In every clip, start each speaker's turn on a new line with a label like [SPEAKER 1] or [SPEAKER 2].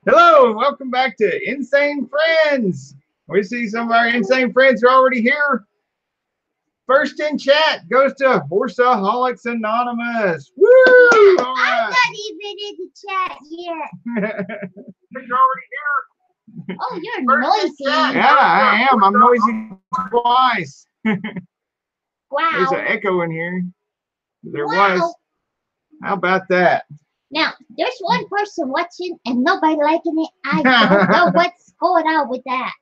[SPEAKER 1] Hello, and welcome back to Insane Friends. We see some of our insane friends are already here. First in chat goes to Horsaholics Anonymous. Woo!
[SPEAKER 2] Yeah,
[SPEAKER 1] All
[SPEAKER 2] I'm
[SPEAKER 1] right.
[SPEAKER 2] not even in the chat yet.
[SPEAKER 1] You're already here.
[SPEAKER 2] Oh, you're noisy.
[SPEAKER 1] Yeah, I am. I'm noisy twice. There's
[SPEAKER 2] Wow.
[SPEAKER 1] an echo in here. There
[SPEAKER 2] Wow.
[SPEAKER 1] was. How about that?
[SPEAKER 2] Now, there's one person watching and nobody liking it. I don't know what's going on with that.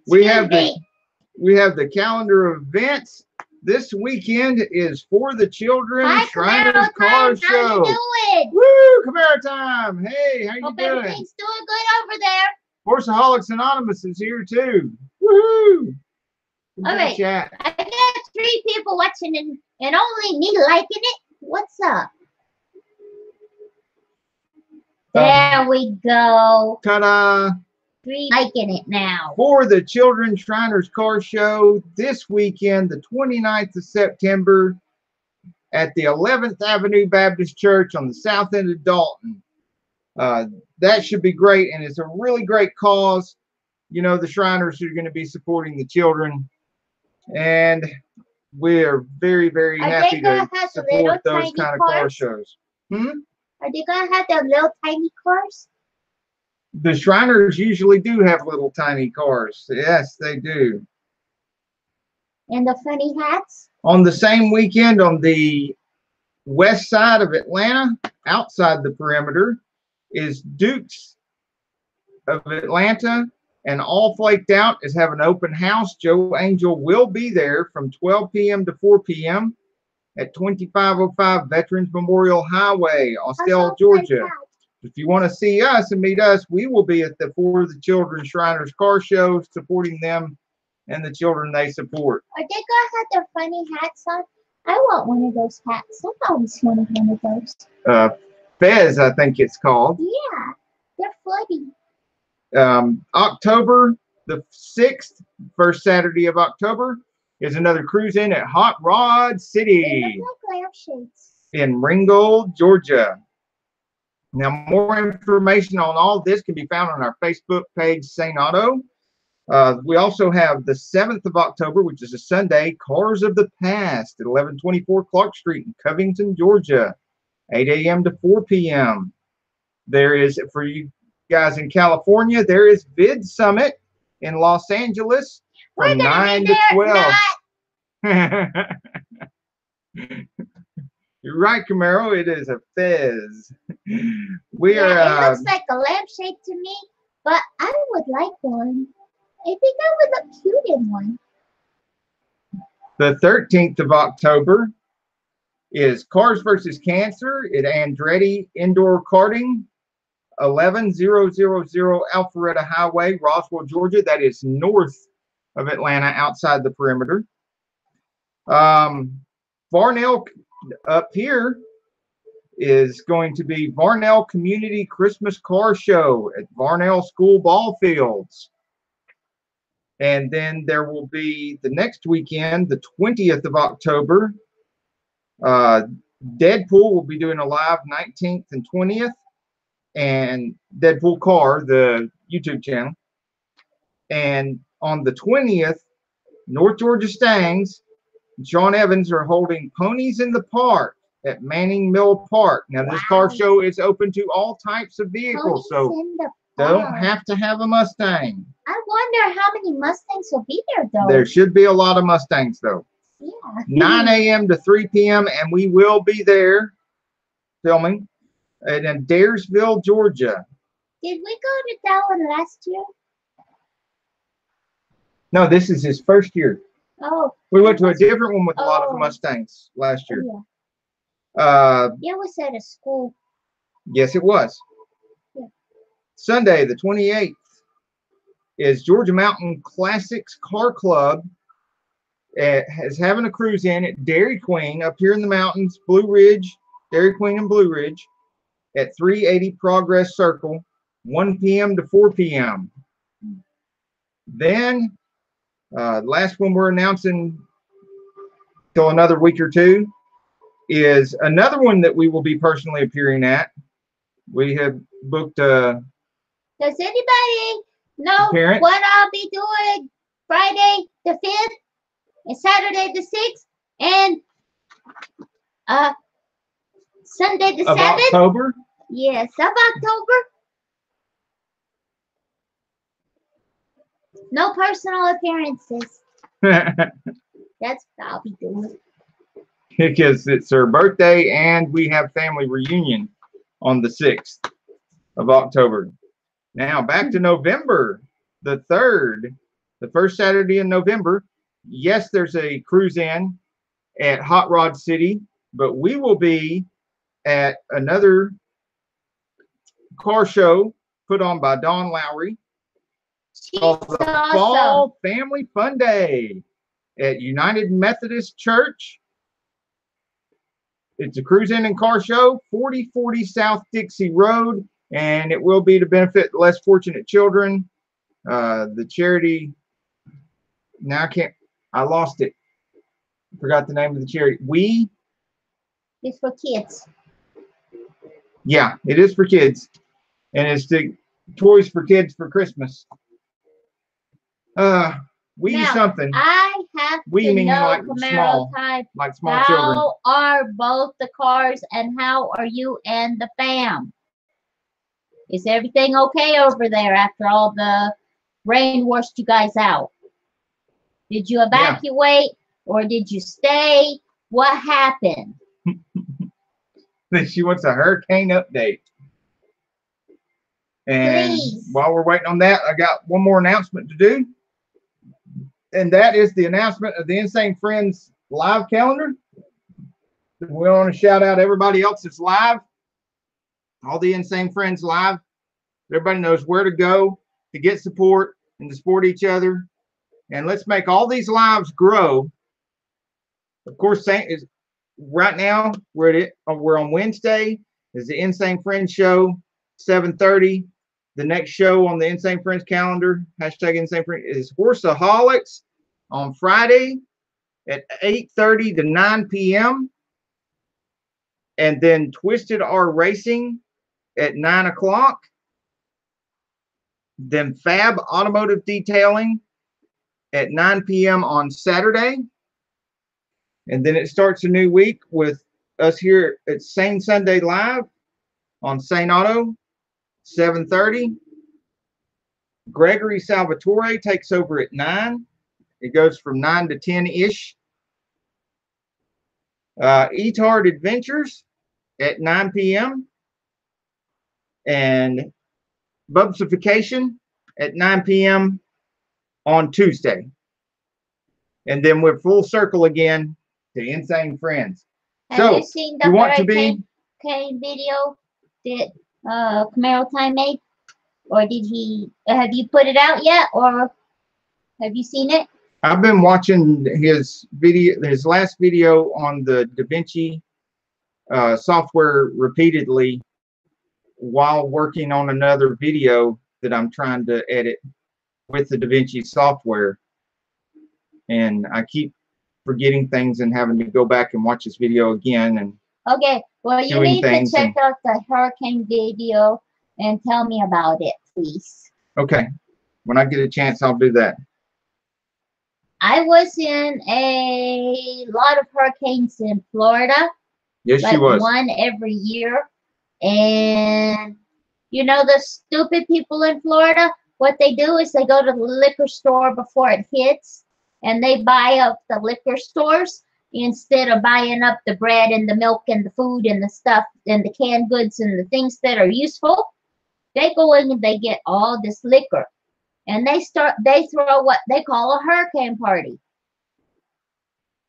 [SPEAKER 1] We have
[SPEAKER 2] Excuse
[SPEAKER 1] the calendar of events. This weekend is For the Children
[SPEAKER 2] Hi,
[SPEAKER 1] Shriners
[SPEAKER 2] Camaro
[SPEAKER 1] Car
[SPEAKER 2] How
[SPEAKER 1] Show.
[SPEAKER 2] you doing?
[SPEAKER 1] Woo! Camaro time. Hey, how you
[SPEAKER 2] Hope
[SPEAKER 1] doing?
[SPEAKER 2] everything's doing good over there.
[SPEAKER 1] Horsaholics Anonymous is here too. Woohoo!
[SPEAKER 2] All right.
[SPEAKER 1] Chat.
[SPEAKER 2] I got 3 people watching and only me liking it. What's up? There we go.
[SPEAKER 1] Ta-da!
[SPEAKER 2] 3 liking it now.
[SPEAKER 1] For the Children Shriners Car Show this weekend, the 29th of September, at the 11th Avenue Baptist Church on the south end of Dalton. That should be great, and it's a really great cause. You know, the Shriners are going to be supporting the children, and we're very, very happy to support those kind of car shows.
[SPEAKER 2] Are they going to have their little tiny cars?
[SPEAKER 1] The Shriners usually do have little tiny cars. Yes, they do.
[SPEAKER 2] And the funny hats?
[SPEAKER 1] On the same weekend, on the west side of Atlanta, outside the perimeter, is Duke's of Atlanta, and All Flaked Out is having an open house. Joe Angel will be there from 12 p.m. to 4 p.m. at 2505 Veterans Memorial Highway, Austell, Georgia. If you want to see us and meet us, we will be at the For the Children Shriners Car Show, supporting them and the children they support.
[SPEAKER 2] Are they going to have their funny hats on? I want one of those hats. I've always wanted one of those.
[SPEAKER 1] Fez, I think it's called.
[SPEAKER 2] Yeah, they're funny.
[SPEAKER 1] October the 6th, first Saturday of October, is another cruise in at Hot Rod City.
[SPEAKER 2] They look like lampshades.
[SPEAKER 1] In Ringgold, Georgia. Now, more information on all this can be found on our Facebook page, Saneauto. We also have the 7th of October, which is a Sunday, Cars of the Past at 1124 Clark Street in Covington, Georgia, 8 a.m. to 4 p.m. There is, for you guys in California, there is Vid Summit in Los Angeles from 9 to 12. You're right, Camaro. It is a Fez.
[SPEAKER 2] It looks like a lampshade to me, but I would like one. I think I would look cute in one.
[SPEAKER 1] The 13th of October is Cars versus Cancer at Andretti Indoor Karting, 11000 Alpharetta Highway, Roswell, Georgia. That is north of Atlanta, outside the perimeter. Varnell up here is going to be Varnell Community Christmas Car Show at Varnell School Ball Fields. And then there will be the next weekend, the 20th of October, Deadpool will be doing a live 19th and 20th, and Deadpool Car, the YouTube channel. And on the 20th, North Georgia Stangs, John Evans are holding Ponies in the Park at Manning Mill Park. Now, this car show is open to all types of vehicles, so don't have to have a Mustang.
[SPEAKER 2] I wonder how many Mustangs will be there, though.
[SPEAKER 1] There should be a lot of Mustangs, though.
[SPEAKER 2] Yeah.
[SPEAKER 1] 9 a.m. to 3 p.m., and we will be there filming in Daresville, Georgia.
[SPEAKER 2] Did we go to that one last year?
[SPEAKER 1] No, this is his first year.
[SPEAKER 2] Oh.
[SPEAKER 1] We went to a different one with a lot of Mustangs last year.
[SPEAKER 2] Yeah. It was at a school.
[SPEAKER 1] Yes, it was.
[SPEAKER 2] Yeah.
[SPEAKER 1] Sunday, the 28th, is Georgia Mountain Classics Car Club. Is having a cruise in at Dairy Queen up here in the mountains, Blue Ridge, Dairy Queen and Blue Ridge, at 380 Progress Circle, 1 p.m. to 4 p.m. Then, last one we're announcing till another week or two is another one that we will be personally appearing at. We have booked a
[SPEAKER 2] Does anybody know
[SPEAKER 1] Parents?
[SPEAKER 2] what I'll be doing Friday the 5th and Saturday the 6th and Sunday the 7th?
[SPEAKER 1] Of October?
[SPEAKER 2] Yes, of October. No personal appearances. That's what I'll be doing.
[SPEAKER 1] Because it's her birthday and we have family reunion on the 6th of October. Now back to November the 3rd, the first Saturday in November. Yes, there's a cruise in at Hot Rod City, but we will be at another car show put on by Dawn Lowry called the Fall Family Fun Day at United Methodist Church. It's a cruise in and car show, 4040 South Dixie Road, and it will be to benefit less fortunate children. The charity, now I lost it. Forgot the name of the charity.
[SPEAKER 2] It's for kids.
[SPEAKER 1] Yeah, it is for kids. And it's the Toys for Kids for Christmas. Something.
[SPEAKER 2] I have
[SPEAKER 1] we
[SPEAKER 2] to
[SPEAKER 1] mean
[SPEAKER 2] know,
[SPEAKER 1] like
[SPEAKER 2] Camaro
[SPEAKER 1] small,
[SPEAKER 2] type,
[SPEAKER 1] like small children.
[SPEAKER 2] How are both the cars and how are you and the fam? Is everything okay over there after all the rain washed you guys out? Did you evacuate or did you stay? What happened?
[SPEAKER 1] She wants a hurricane update. And
[SPEAKER 2] Please.
[SPEAKER 1] While we're waiting on that, I got one more announcement to do. And that is the announcement of the Insane Friends live calendar. We want to shout out everybody else that's live. All the Insane Friends live. Everybody knows where to go to get support and to support each other. And let's make all these lives grow. Of course, right now we're on Wednesday. Is the Insane Friends show, 7:30. The next show on the Insane Friends calendar, hashtag Insane Friends, is Horseaholics on Friday at 8:30 to 9 p.m. And then Twisted R Racing at 9 o'clock. Then Fab Automotive Detailing at 9 p.m. on Saturday. And then it starts a new week with us here at Sane Sunday Live on Saneauto, 7:30. Gregory Salvatore takes over at 9. It goes from 9 to 10-ish. Etard Adventures at 9 p.m. And Bubsification at 9 p.m. on Tuesday. And then we're full circle again to Insane Friends.
[SPEAKER 2] Have you seen the hurricane video that Camaro Time made? Or did he, have you put it out yet? Or have you seen it?
[SPEAKER 1] I've been watching his last video on the DaVinci software repeatedly while working on another video that I'm trying to edit with the DaVinci software. And I keep forgetting things and having to go back and watch this video again. And
[SPEAKER 2] okay, well, you need to check out the hurricane video and tell me about it, please.
[SPEAKER 1] Okay. When I get a chance, I'll do that.
[SPEAKER 2] I was in a lot of hurricanes in Florida.
[SPEAKER 1] Yes,
[SPEAKER 2] like
[SPEAKER 1] she was.
[SPEAKER 2] One every year. And, you know, the stupid people in Florida, what they do is they go to the liquor store before it hits, and they buy up the liquor stores instead of buying up the bread and the milk and the food and the stuff and the canned goods and the things that are useful. They go in and they get all this liquor, and they throw what they call a hurricane party.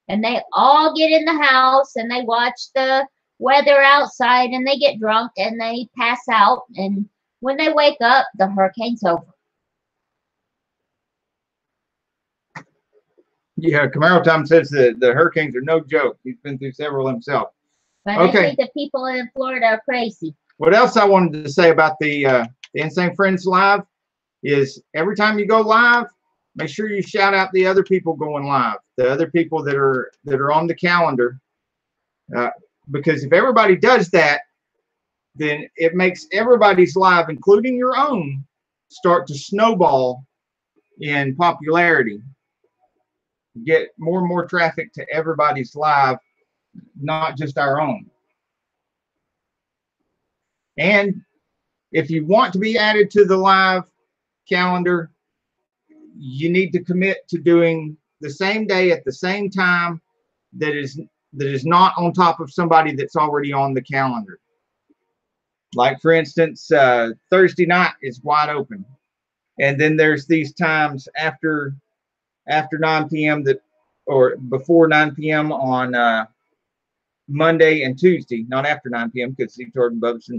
[SPEAKER 2] And they all get in the house and they watch the weather outside and they get drunk and they pass out, and when they wake up, the hurricane's over.
[SPEAKER 1] Yeah, Camaro Tom says that the hurricanes are no joke. He's been through several himself.
[SPEAKER 2] But I think the people in Florida are crazy.
[SPEAKER 1] What else I wanted to say about the Insane Friends Live is every time you go live, make sure you shout out the other people going live, the other people that are on the calendar. Because if everybody does that, then it makes everybody's live, including your own, start to snowball in popularity, get more and more traffic to everybody's live, not just our own. And if you want to be added to the live calendar, you need to commit to doing the same day at the same time that is not on top of somebody that's already on the calendar. Like, for instance, Thursday night is wide open, and then there's these times after 9 p.m. that, or before 9 p.m. on Monday and Tuesday, not after 9 p.m. because Steve Jordan, Bubs,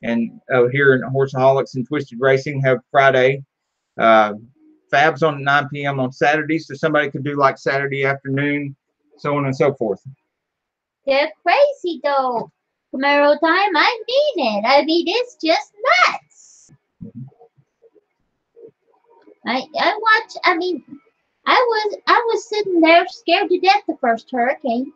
[SPEAKER 1] and here in Horseaholics and Twisted Racing have Friday. Fabs on 9 p.m. on Saturday, so somebody could do like Saturday afternoon, so on and so forth.
[SPEAKER 2] They're crazy though. Camaro time, I mean it. I mean, it's just nuts. I was sitting there scared to death the first hurricane.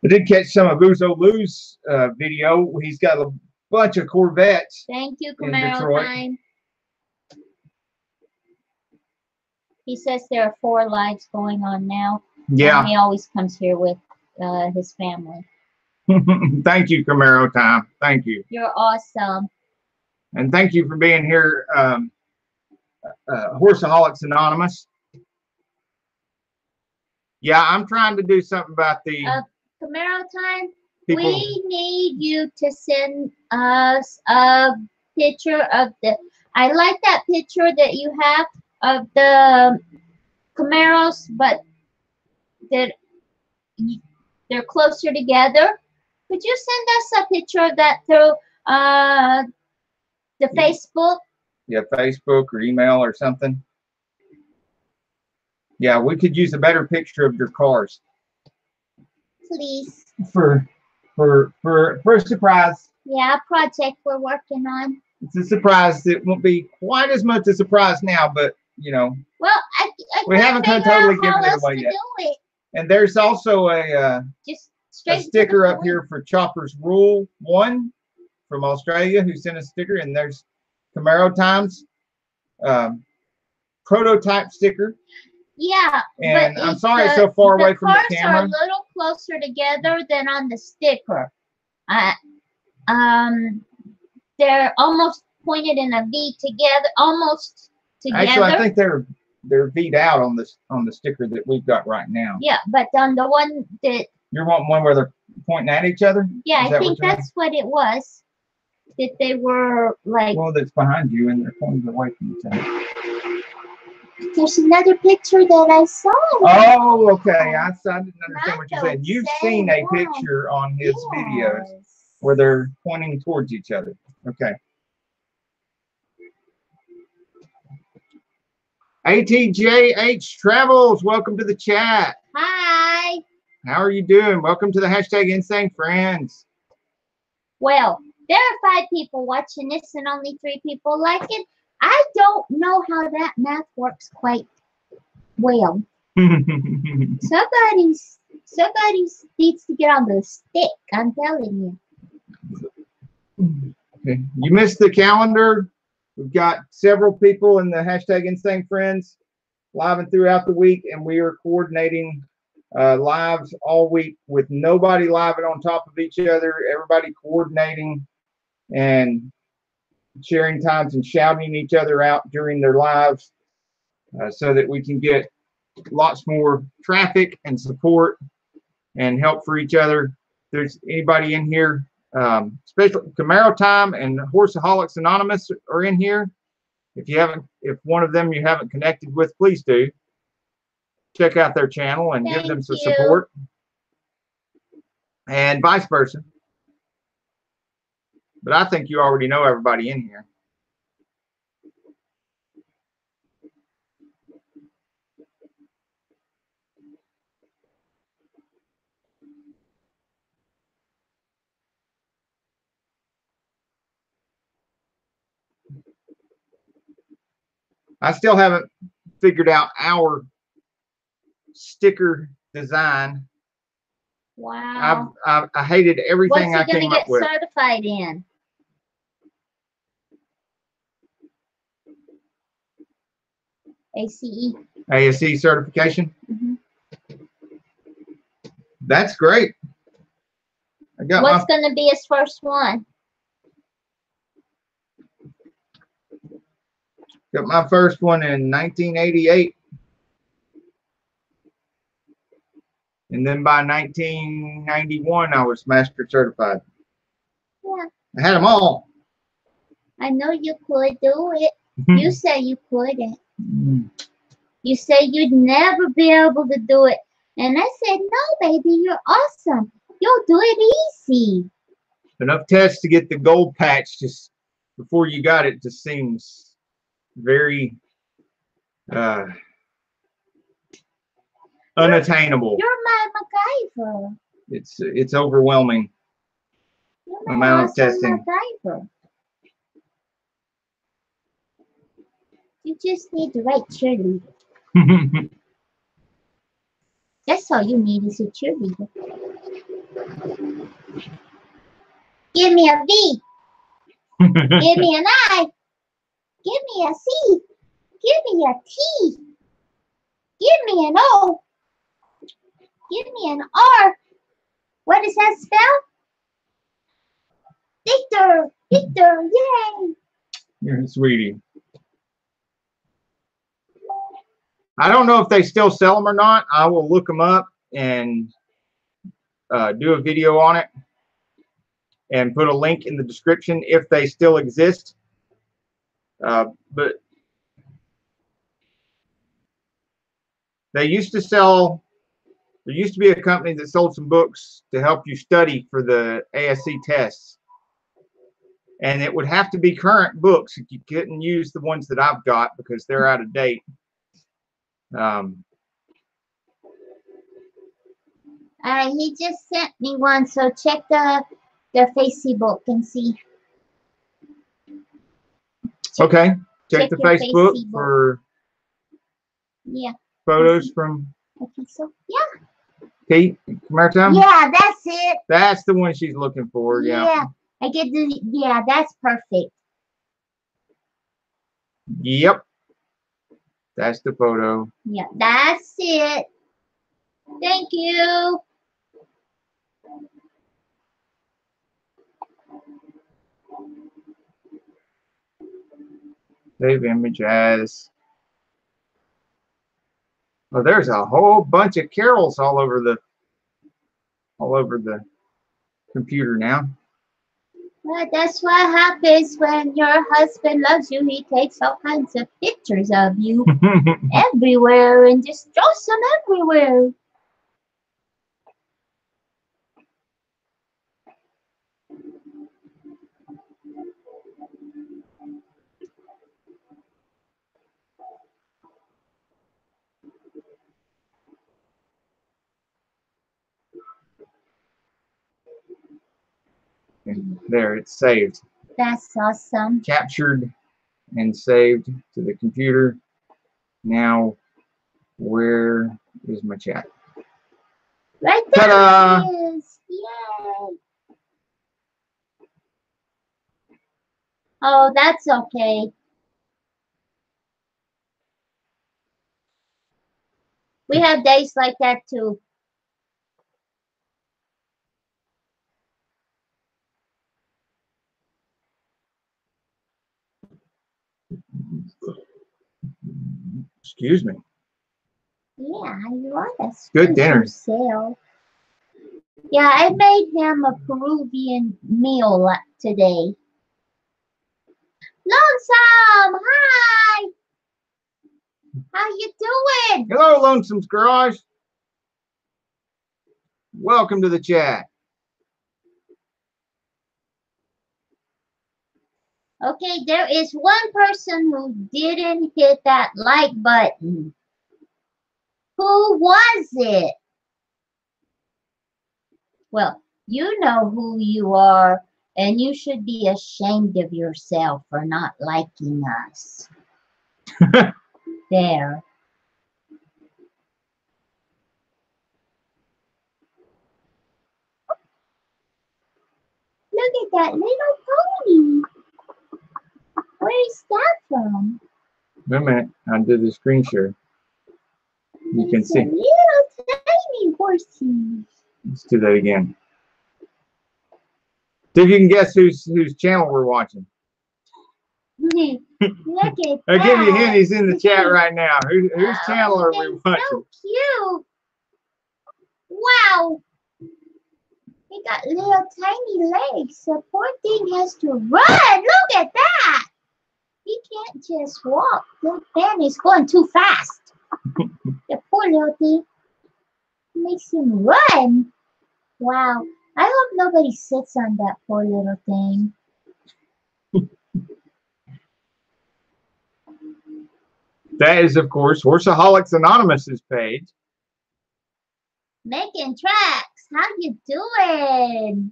[SPEAKER 1] I did catch some of Uzo Lou's video. He's got a bunch of Corvettes.
[SPEAKER 2] Thank you, Camaro time. He says there are 4 lives going on now.
[SPEAKER 1] Yeah.
[SPEAKER 2] And he always comes here with his family.
[SPEAKER 1] Thank you, Camaro time. Thank you.
[SPEAKER 2] You're awesome.
[SPEAKER 1] And thank you for being here, Horseaholics Anonymous. Yeah, I'm trying to do something about the
[SPEAKER 2] Camaro time.
[SPEAKER 1] people.
[SPEAKER 2] We need you to send us a picture of the. I like that picture that you have of the Camaros, but they're closer together. Could you send us a picture of that through the Facebook?
[SPEAKER 1] Yeah, Facebook or email or something. Yeah, we could use a better picture of your cars.
[SPEAKER 2] Please.
[SPEAKER 1] For a surprise.
[SPEAKER 2] Yeah, a project we're working on.
[SPEAKER 1] It's a surprise. It won't be quite as much a surprise now, but you know.
[SPEAKER 2] Well,
[SPEAKER 1] we haven't totally given it away yet. And there's also a sticker up here for Chopper's Rule 1 from Australia, who sent a sticker, and there's Camaro Times prototype sticker.
[SPEAKER 2] Yeah,
[SPEAKER 1] and I'm sorry it's so far away from the camera.
[SPEAKER 2] Cars are a little closer together than on the sticker. They're almost pointed in a V together, almost together.
[SPEAKER 1] Actually, I think they're V'd out on the sticker that we've got right now.
[SPEAKER 2] Yeah, but on the one that
[SPEAKER 1] you're wanting one where they're pointing at each other.
[SPEAKER 2] Yeah, I think that's what it was. That they were like.
[SPEAKER 1] Well, that's behind you, and they're pointing away from each other.
[SPEAKER 2] There's another picture that I saw.
[SPEAKER 1] Oh, okay. I didn't understand what you said. You've seen a picture on his videos where they're pointing towards each other. Okay. ATJH Travels, welcome to the chat.
[SPEAKER 2] Hi.
[SPEAKER 1] How are you doing? Welcome to the hashtag Insanefriends.
[SPEAKER 2] Well, there are 5 people watching this and only 3 people like it. I don't know how that math works quite well. Somebody needs to get on the stick. I'm telling
[SPEAKER 1] you. Okay. You missed the calendar. We've got several people in the hashtag Insanefriends live and throughout the week, and we are coordinating lives all week with nobody live and on top of each other. Everybody coordinating and sharing times and shouting each other out during their lives so that we can get lots more traffic and support and help for each other. If there's anybody in here, especially Camaro Time and Horseaholics Anonymous are in here. If one of them you haven't connected with, please do. Check out their channel and give them some support. And vice versa. But I think you already know everybody in here. I still haven't figured out our sticker design.
[SPEAKER 2] Wow.
[SPEAKER 1] I hated everything
[SPEAKER 2] What's
[SPEAKER 1] I
[SPEAKER 2] he going
[SPEAKER 1] came
[SPEAKER 2] to
[SPEAKER 1] up
[SPEAKER 2] get
[SPEAKER 1] with.
[SPEAKER 2] certified in? ACE.
[SPEAKER 1] ASE certification.
[SPEAKER 2] Mm-hmm.
[SPEAKER 1] That's great. I got
[SPEAKER 2] What's going to be his first one?
[SPEAKER 1] my first one in 1988. And then by 1991, I was master certified.
[SPEAKER 2] Yeah.
[SPEAKER 1] I had them all.
[SPEAKER 2] I know you could do it. You say you couldn't. You say you'd never be able to do it. And I said, no, baby, you're awesome. You'll do it easy.
[SPEAKER 1] Enough tests to get the gold patch just before you got it just seems very unattainable.
[SPEAKER 2] You're my MacGyver.
[SPEAKER 1] It's overwhelming.
[SPEAKER 2] You're my
[SPEAKER 1] Amount of
[SPEAKER 2] awesome
[SPEAKER 1] testing.
[SPEAKER 2] MacGyver. You just need the right cheerleader. That's all you need is a cheerleader. Give me a V. Give me an I. Give me a C. Give me a T. Give me an O. Give me an R. What does that spell? Victor. Victor. Yay.
[SPEAKER 1] You're a sweetie. I don't know if they still sell them or not. I will look them up and do a video on it and put a link in the description if they still exist. But they used to sell, there used to be a company that sold some books to help you study for the ASE tests. And it would have to be current books. You couldn't use the ones that I've got because they're out of date.
[SPEAKER 2] He just sent me one, so check the Facebook and see.
[SPEAKER 1] Okay. Check the Facebook for photos from
[SPEAKER 2] Okay, so yeah.
[SPEAKER 1] Kate Maritime.
[SPEAKER 2] Yeah, that's it.
[SPEAKER 1] That's the one she's looking for. Yeah.
[SPEAKER 2] I get the that's perfect.
[SPEAKER 1] Yep. That's the photo.
[SPEAKER 2] Yeah, that's it. Thank you.
[SPEAKER 1] Save image as. Oh, there's a whole bunch of Carols all over the computer now.
[SPEAKER 2] Well, that's what happens when your husband loves you. He takes all kinds of pictures of you everywhere and just throws them everywhere.
[SPEAKER 1] And there, it's saved.
[SPEAKER 2] That's awesome.
[SPEAKER 1] Captured and saved to the computer. Now, where is my chat?
[SPEAKER 2] Right there.
[SPEAKER 1] Ta-da!
[SPEAKER 2] It is. Yay. Oh, that's okay. We have days like that too.
[SPEAKER 1] Excuse me.
[SPEAKER 2] Yeah, you are. That's
[SPEAKER 1] Good dinner.
[SPEAKER 2] Yeah, I made him a Peruvian meal today. Lonesome, hi. How you doing?
[SPEAKER 1] Hello, Lonesome's Garage. Welcome to the chat.
[SPEAKER 2] Okay, there is one person who didn't hit that like button. Who was it? Well, you know who you are, and you should be ashamed of yourself for not liking us. There. at that little pony. Where is that from?
[SPEAKER 1] Wait a minute. I'll do the screen share. You can
[SPEAKER 2] It's a
[SPEAKER 1] see.
[SPEAKER 2] little tiny horsey.
[SPEAKER 1] Let's do that again. See if you can guess whose channel we're watching.
[SPEAKER 2] Look at that.
[SPEAKER 1] I'll give you a hint. He's in the chat right now. Whose channel are we watching?
[SPEAKER 2] So cute. Wow. He got little tiny legs. The poor thing has to run. Look at that. He can't just walk. The fan is going too fast. The poor little thing makes him run. Wow. I hope nobody sits on that poor little thing.
[SPEAKER 1] That is, of course, Horseaholics Anonymous's page.
[SPEAKER 2] Making tracks. How you doing?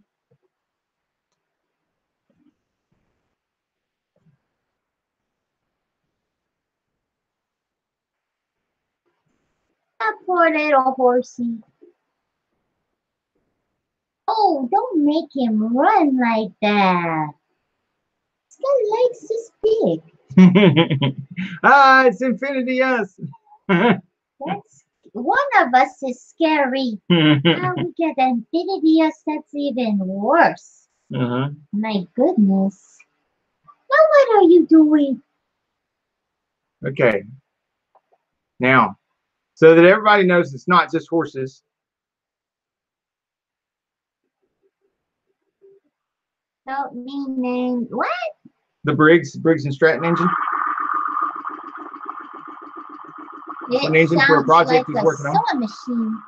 [SPEAKER 2] That poor little horsey. Oh, don't make him run like that. He's got legs this big.
[SPEAKER 1] It's Infinity Us.
[SPEAKER 2] That's one of us is scary. How we get Infinity Us, that's even worse. My goodness. Now what are you doing?
[SPEAKER 1] Okay. Now, so that everybody knows it's not just horses.
[SPEAKER 2] Help me name what?
[SPEAKER 1] The Briggs and Stratton engine.
[SPEAKER 2] It
[SPEAKER 1] An engine for a
[SPEAKER 2] sounds
[SPEAKER 1] project
[SPEAKER 2] like
[SPEAKER 1] he's working on.
[SPEAKER 2] sewing machine.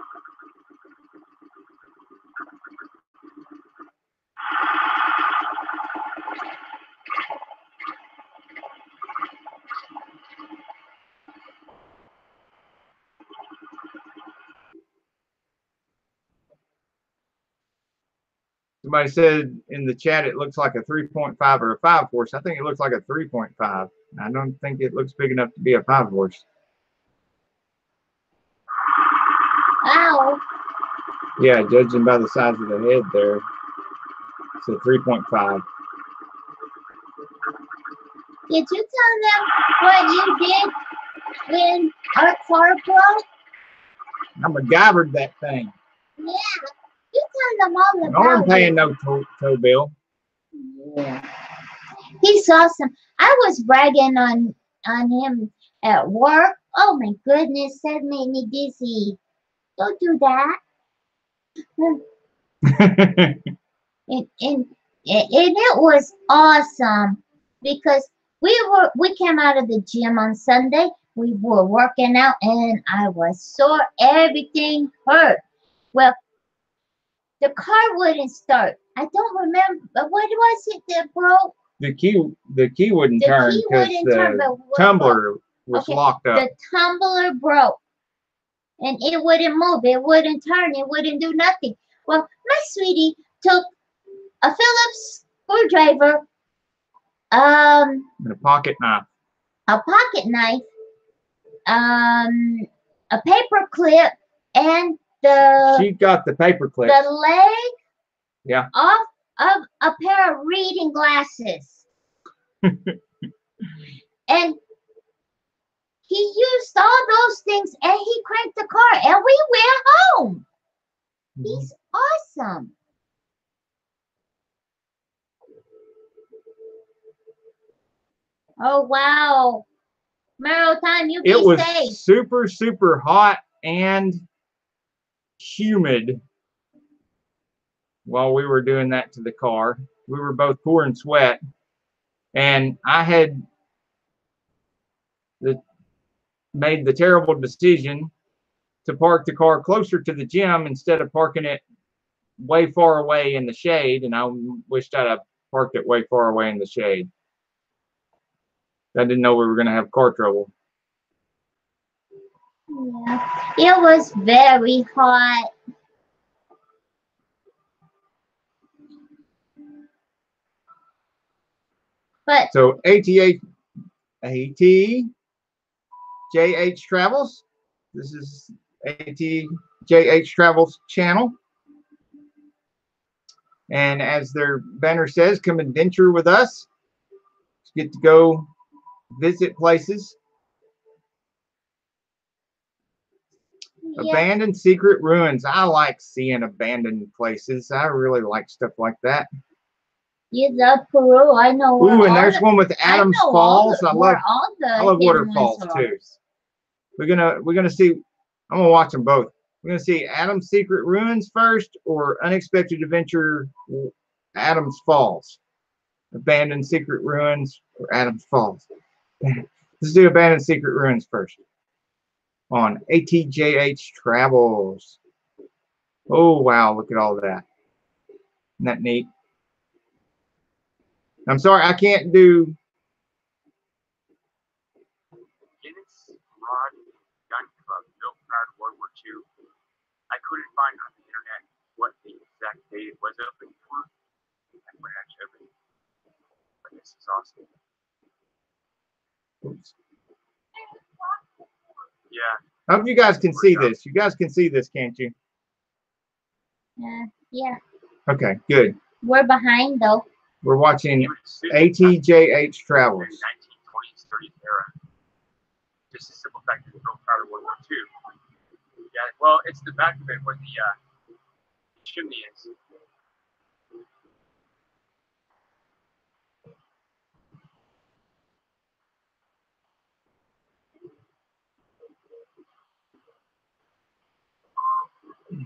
[SPEAKER 1] Somebody said in the chat it looks like a 3.5 or a 5 horse. I think it looks like a 3.5. I don't think it looks big enough to be a 5 horse.
[SPEAKER 2] Ow.
[SPEAKER 1] Yeah, judging by the size of the head there, it's a 3.5.
[SPEAKER 2] Did you tell them what you did when our car broke?
[SPEAKER 1] I MacGyvered that thing.
[SPEAKER 2] Yeah. You tell them all
[SPEAKER 1] No one
[SPEAKER 2] about
[SPEAKER 1] paying
[SPEAKER 2] it.
[SPEAKER 1] no tow bill.
[SPEAKER 2] Yeah. He's awesome. I was bragging on him at work. Oh my goodness, that made me dizzy. Don't do that. And it was awesome because we came out of the gym on Sunday. We were working out and I was sore. Everything hurt. Well, the car wouldn't start. I don't remember. What was it that broke?
[SPEAKER 1] The key wouldn't
[SPEAKER 2] The
[SPEAKER 1] turn
[SPEAKER 2] key
[SPEAKER 1] because
[SPEAKER 2] wouldn't
[SPEAKER 1] the
[SPEAKER 2] turn, but what
[SPEAKER 1] tumbler was
[SPEAKER 2] Okay,
[SPEAKER 1] locked up.
[SPEAKER 2] The tumbler broke. And it wouldn't move. It wouldn't turn. It wouldn't do nothing. Well, my sweetie took a Phillips screwdriver,
[SPEAKER 1] And a pocket knife.
[SPEAKER 2] a pocket knife, a paper clip, and
[SPEAKER 1] She got the paper clip.
[SPEAKER 2] the leg
[SPEAKER 1] Yeah.
[SPEAKER 2] off of a pair of reading glasses. And he used all those things and he cranked the car and we went home. He's awesome. Oh, wow. Merrill time, you
[SPEAKER 1] It
[SPEAKER 2] be
[SPEAKER 1] was
[SPEAKER 2] safe.
[SPEAKER 1] super, super hot and humid while we were doing that to the car. We were both pouring sweat. And I had made the terrible decision to park the car closer to the gym instead of parking it way far away in the shade. And I wished I'd have parked it way far away in the shade. I didn't know we were going to have car trouble.
[SPEAKER 2] Yeah, it was very hot. But
[SPEAKER 1] So ATJH Travels. This is ATJH Travels channel. And as their banner says, come adventure with us. Get to go visit places.
[SPEAKER 2] Yeah.
[SPEAKER 1] Abandoned secret ruins. I like seeing abandoned places. I really like stuff like that.
[SPEAKER 2] You love Peru. I know.
[SPEAKER 1] Ooh, and there's one with Adams Falls. I love waterfalls too. We're gonna see. I'm gonna watch them both. We're gonna see Adams Secret Ruins first, or Unexpected Adventure Adams Falls. Abandoned Secret Ruins or Adams Falls. Let's do Abandoned Secret Ruins first. On ATJH Travels. Oh wow, look at all that. Isn't that neat? I'm sorry, I can't do.
[SPEAKER 3] Guinness Rod Gun Club, built prior to World War II. I couldn't find on the internet what the exact date it was open for. I went actually open. But this is awesome.
[SPEAKER 1] Oops.
[SPEAKER 3] Yeah.
[SPEAKER 1] I hope you guys can see this. You guys can see this, can't you?
[SPEAKER 2] Yeah.
[SPEAKER 1] Okay, good.
[SPEAKER 2] We're behind though.
[SPEAKER 1] We're watching ATJH Travels.
[SPEAKER 3] 1920s, 30s era. Just a simple fact that it's built prior to World War II. Yeah, well, it's the back of it where the chimney is.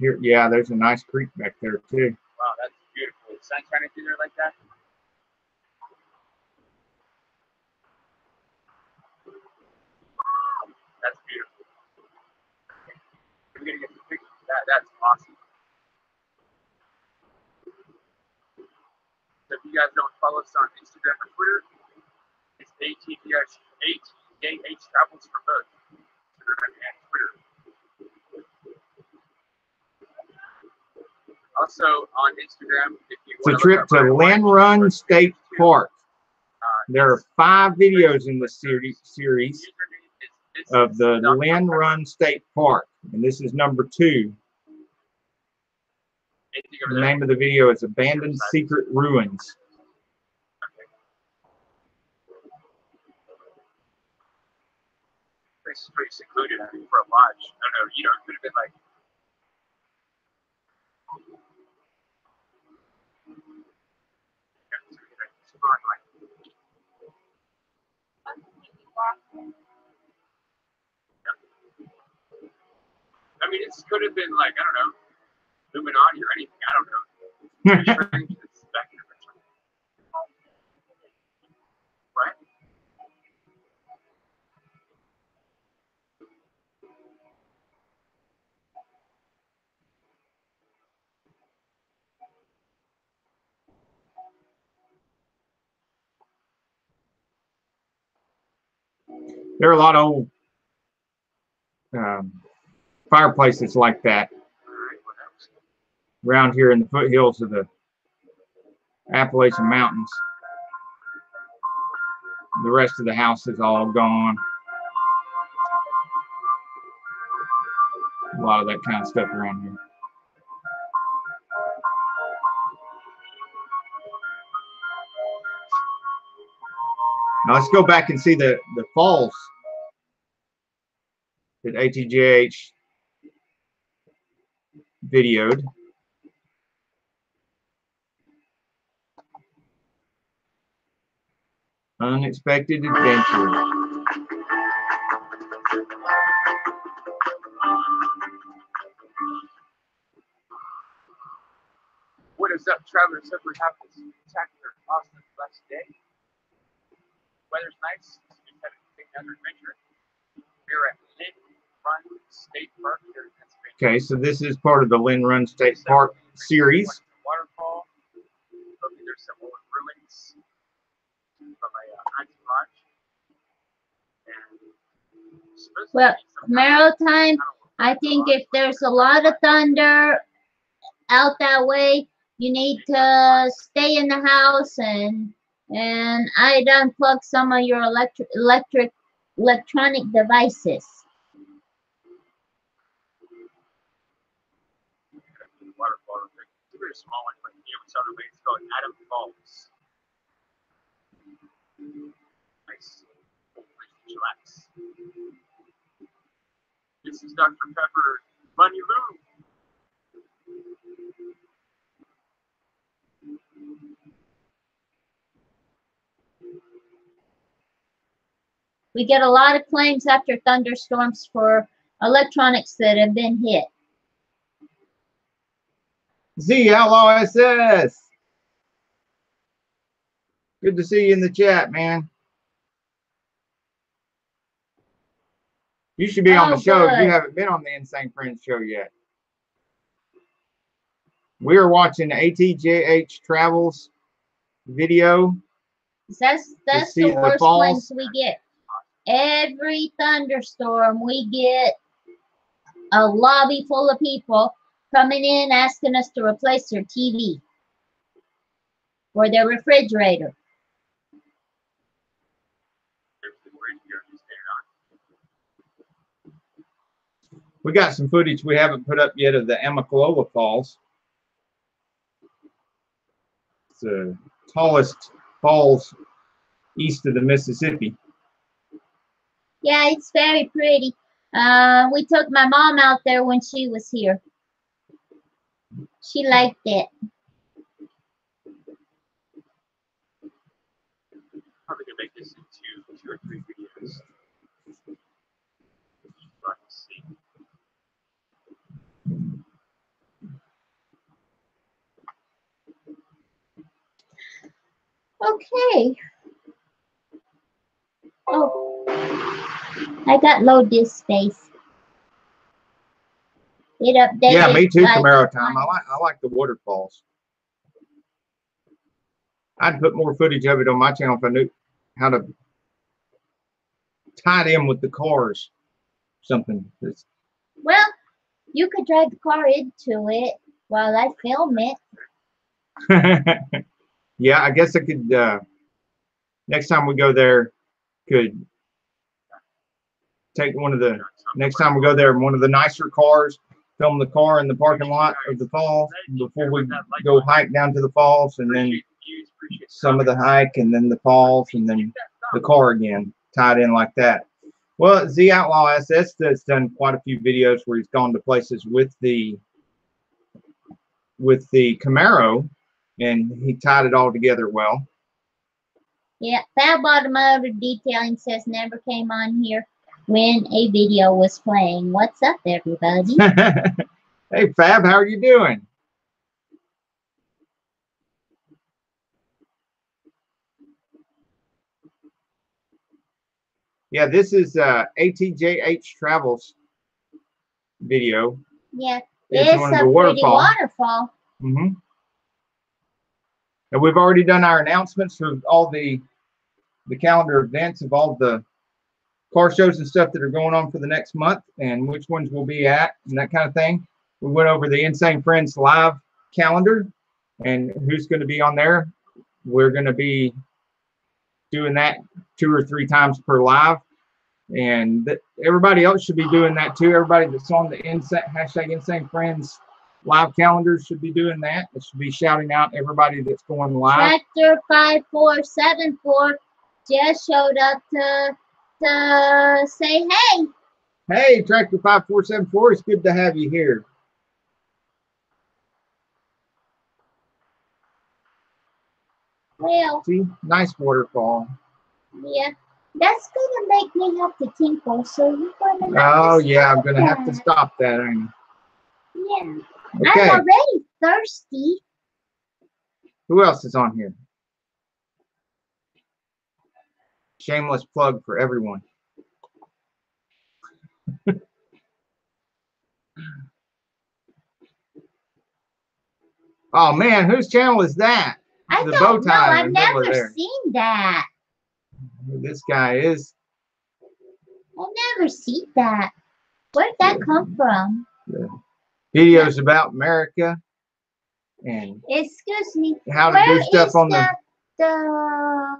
[SPEAKER 1] Here, yeah, there's a nice creek back there too.
[SPEAKER 3] Wow, that's beautiful. The sun shining through there like that. That's beautiful. We're gonna get some pictures of that. That's awesome. So if you guys don't follow us on Instagram or Twitter, it's ATJH Travels for both Instagram and Twitter. Also on Instagram, if you
[SPEAKER 1] It's a trip to Lynn Run State Park. There are 5 videos in this series of the Lynn Run State Park, and this is number 2. The name of the video is Abandoned Secret Ruins.
[SPEAKER 3] This is pretty secluded, I mean, for a lodge. I don't know, you know, it could have been like. I mean, this could have been like, I don't know, Illuminati or anything. I don't know. Right?
[SPEAKER 1] There are a lot of old fireplaces like that around here in the foothills of the Appalachian Mountains. The rest of the house is all gone. A lot of that kind of stuff around here. Now let's go back and see the falls that ATJH videoed. Unexpected Adventure.
[SPEAKER 3] What is up, travelers? Hope we're having a spectacular, awesome, blessed day. Weather's nice. Just having to take another adventure. We're at Lynn Run State Park here in Pennsylvania.
[SPEAKER 1] Okay, so this is part of the Lynn Run State Park series.
[SPEAKER 3] Waterfall. Looking, there's some old ruins from a hunting lodge. And
[SPEAKER 2] well, Camaro time. I think if there's a lot of thunder out that way, you need to stay in the house and I'd unplug some of your electronic devices.
[SPEAKER 3] Waterfall. It's a very small one, but you know, we saw the way This is Dr. Pepper, Bunny Lou.
[SPEAKER 2] We get a lot of claims after thunderstorms for electronics that have been hit.
[SPEAKER 1] Z Outlaw SS. Good to see you in the chat, man. You should be on the show.
[SPEAKER 2] Good.
[SPEAKER 1] You haven't been on the Insane Friends show yet. We are watching ATJH Travels video.
[SPEAKER 2] That's
[SPEAKER 1] see
[SPEAKER 2] the
[SPEAKER 1] the
[SPEAKER 2] worst
[SPEAKER 1] falls.
[SPEAKER 2] claims we get. Every thunderstorm, we get a lobby full of people coming in asking us to replace their TV or their refrigerator.
[SPEAKER 1] We got some footage we haven't put up yet of the Amicalola Falls. It's the tallest falls east of the Mississippi.
[SPEAKER 2] Yeah, it's very pretty. We took my mom out there when she was here. She liked it.
[SPEAKER 3] Probably gonna make this into 2 or 3 videos. So I can see.
[SPEAKER 2] Okay. Oh, I got low disk space. It updated.
[SPEAKER 1] Yeah, me too,
[SPEAKER 2] like
[SPEAKER 1] Camaro time. I like the waterfalls. I'd put more footage of it on my channel if I knew how to tie it in with the cars. Something.
[SPEAKER 2] Well, you could drive the car into it while I film it.
[SPEAKER 1] Yeah, I guess I could, next time we go there, could take next time we go there, one of the nicer cars, film the car in the parking lot of the falls before we go hike down to the falls, and then some of the hike, and then the falls, and then the car again, tied in like that. Well, Z Outlaw SS has done quite a few videos where he's gone to places with the Camaro, and he tied it all together well.
[SPEAKER 2] Yeah, Fab Automotive Detailing says never came on here when a video was playing. What's up, everybody?
[SPEAKER 1] Hey, Fab, how are you doing? Yeah, this is ATJH Travels video.
[SPEAKER 2] Yeah,
[SPEAKER 1] It's
[SPEAKER 2] it's
[SPEAKER 1] one
[SPEAKER 2] a
[SPEAKER 1] of the
[SPEAKER 2] pretty
[SPEAKER 1] waterfall.
[SPEAKER 2] waterfall.
[SPEAKER 1] Mm-hmm. And we've already done our announcements of all the calendar events of all the car shows and stuff that are going on for the next month, and which ones we'll be at and that kind of thing. We went over the Insane Friends live calendar and who's going to be on there. We're going to be doing that 2 or 3 times per live, and everybody else should be doing that too. Everybody that's on the hashtag Insane Friends live calendar should be doing that. It should be shouting out everybody that's going live.
[SPEAKER 2] Tractor 5474 just showed up to say hey.
[SPEAKER 1] Hey, Tractor 5474, it's good to have you here.
[SPEAKER 2] Well,
[SPEAKER 1] See, nice waterfall.
[SPEAKER 2] yeah, that's gonna make me have to tinkle, so you're gonna
[SPEAKER 1] Oh yeah, I'm gonna have to stop that, ain't
[SPEAKER 2] Yeah.
[SPEAKER 1] I? Okay.
[SPEAKER 2] I'm already thirsty.
[SPEAKER 1] Who else is on here? Shameless plug for everyone. Oh man, whose channel is that?
[SPEAKER 2] I
[SPEAKER 1] The
[SPEAKER 2] don't
[SPEAKER 1] bow
[SPEAKER 2] know.
[SPEAKER 1] tie in
[SPEAKER 2] I've
[SPEAKER 1] the middle of
[SPEAKER 2] never
[SPEAKER 1] there.
[SPEAKER 2] seen that.
[SPEAKER 1] Who this guy is?
[SPEAKER 2] I never seen that. Where'd that come from?
[SPEAKER 1] Videos about America and
[SPEAKER 2] Excuse me.
[SPEAKER 1] how to
[SPEAKER 2] Where
[SPEAKER 1] do stuff
[SPEAKER 2] is
[SPEAKER 1] on the how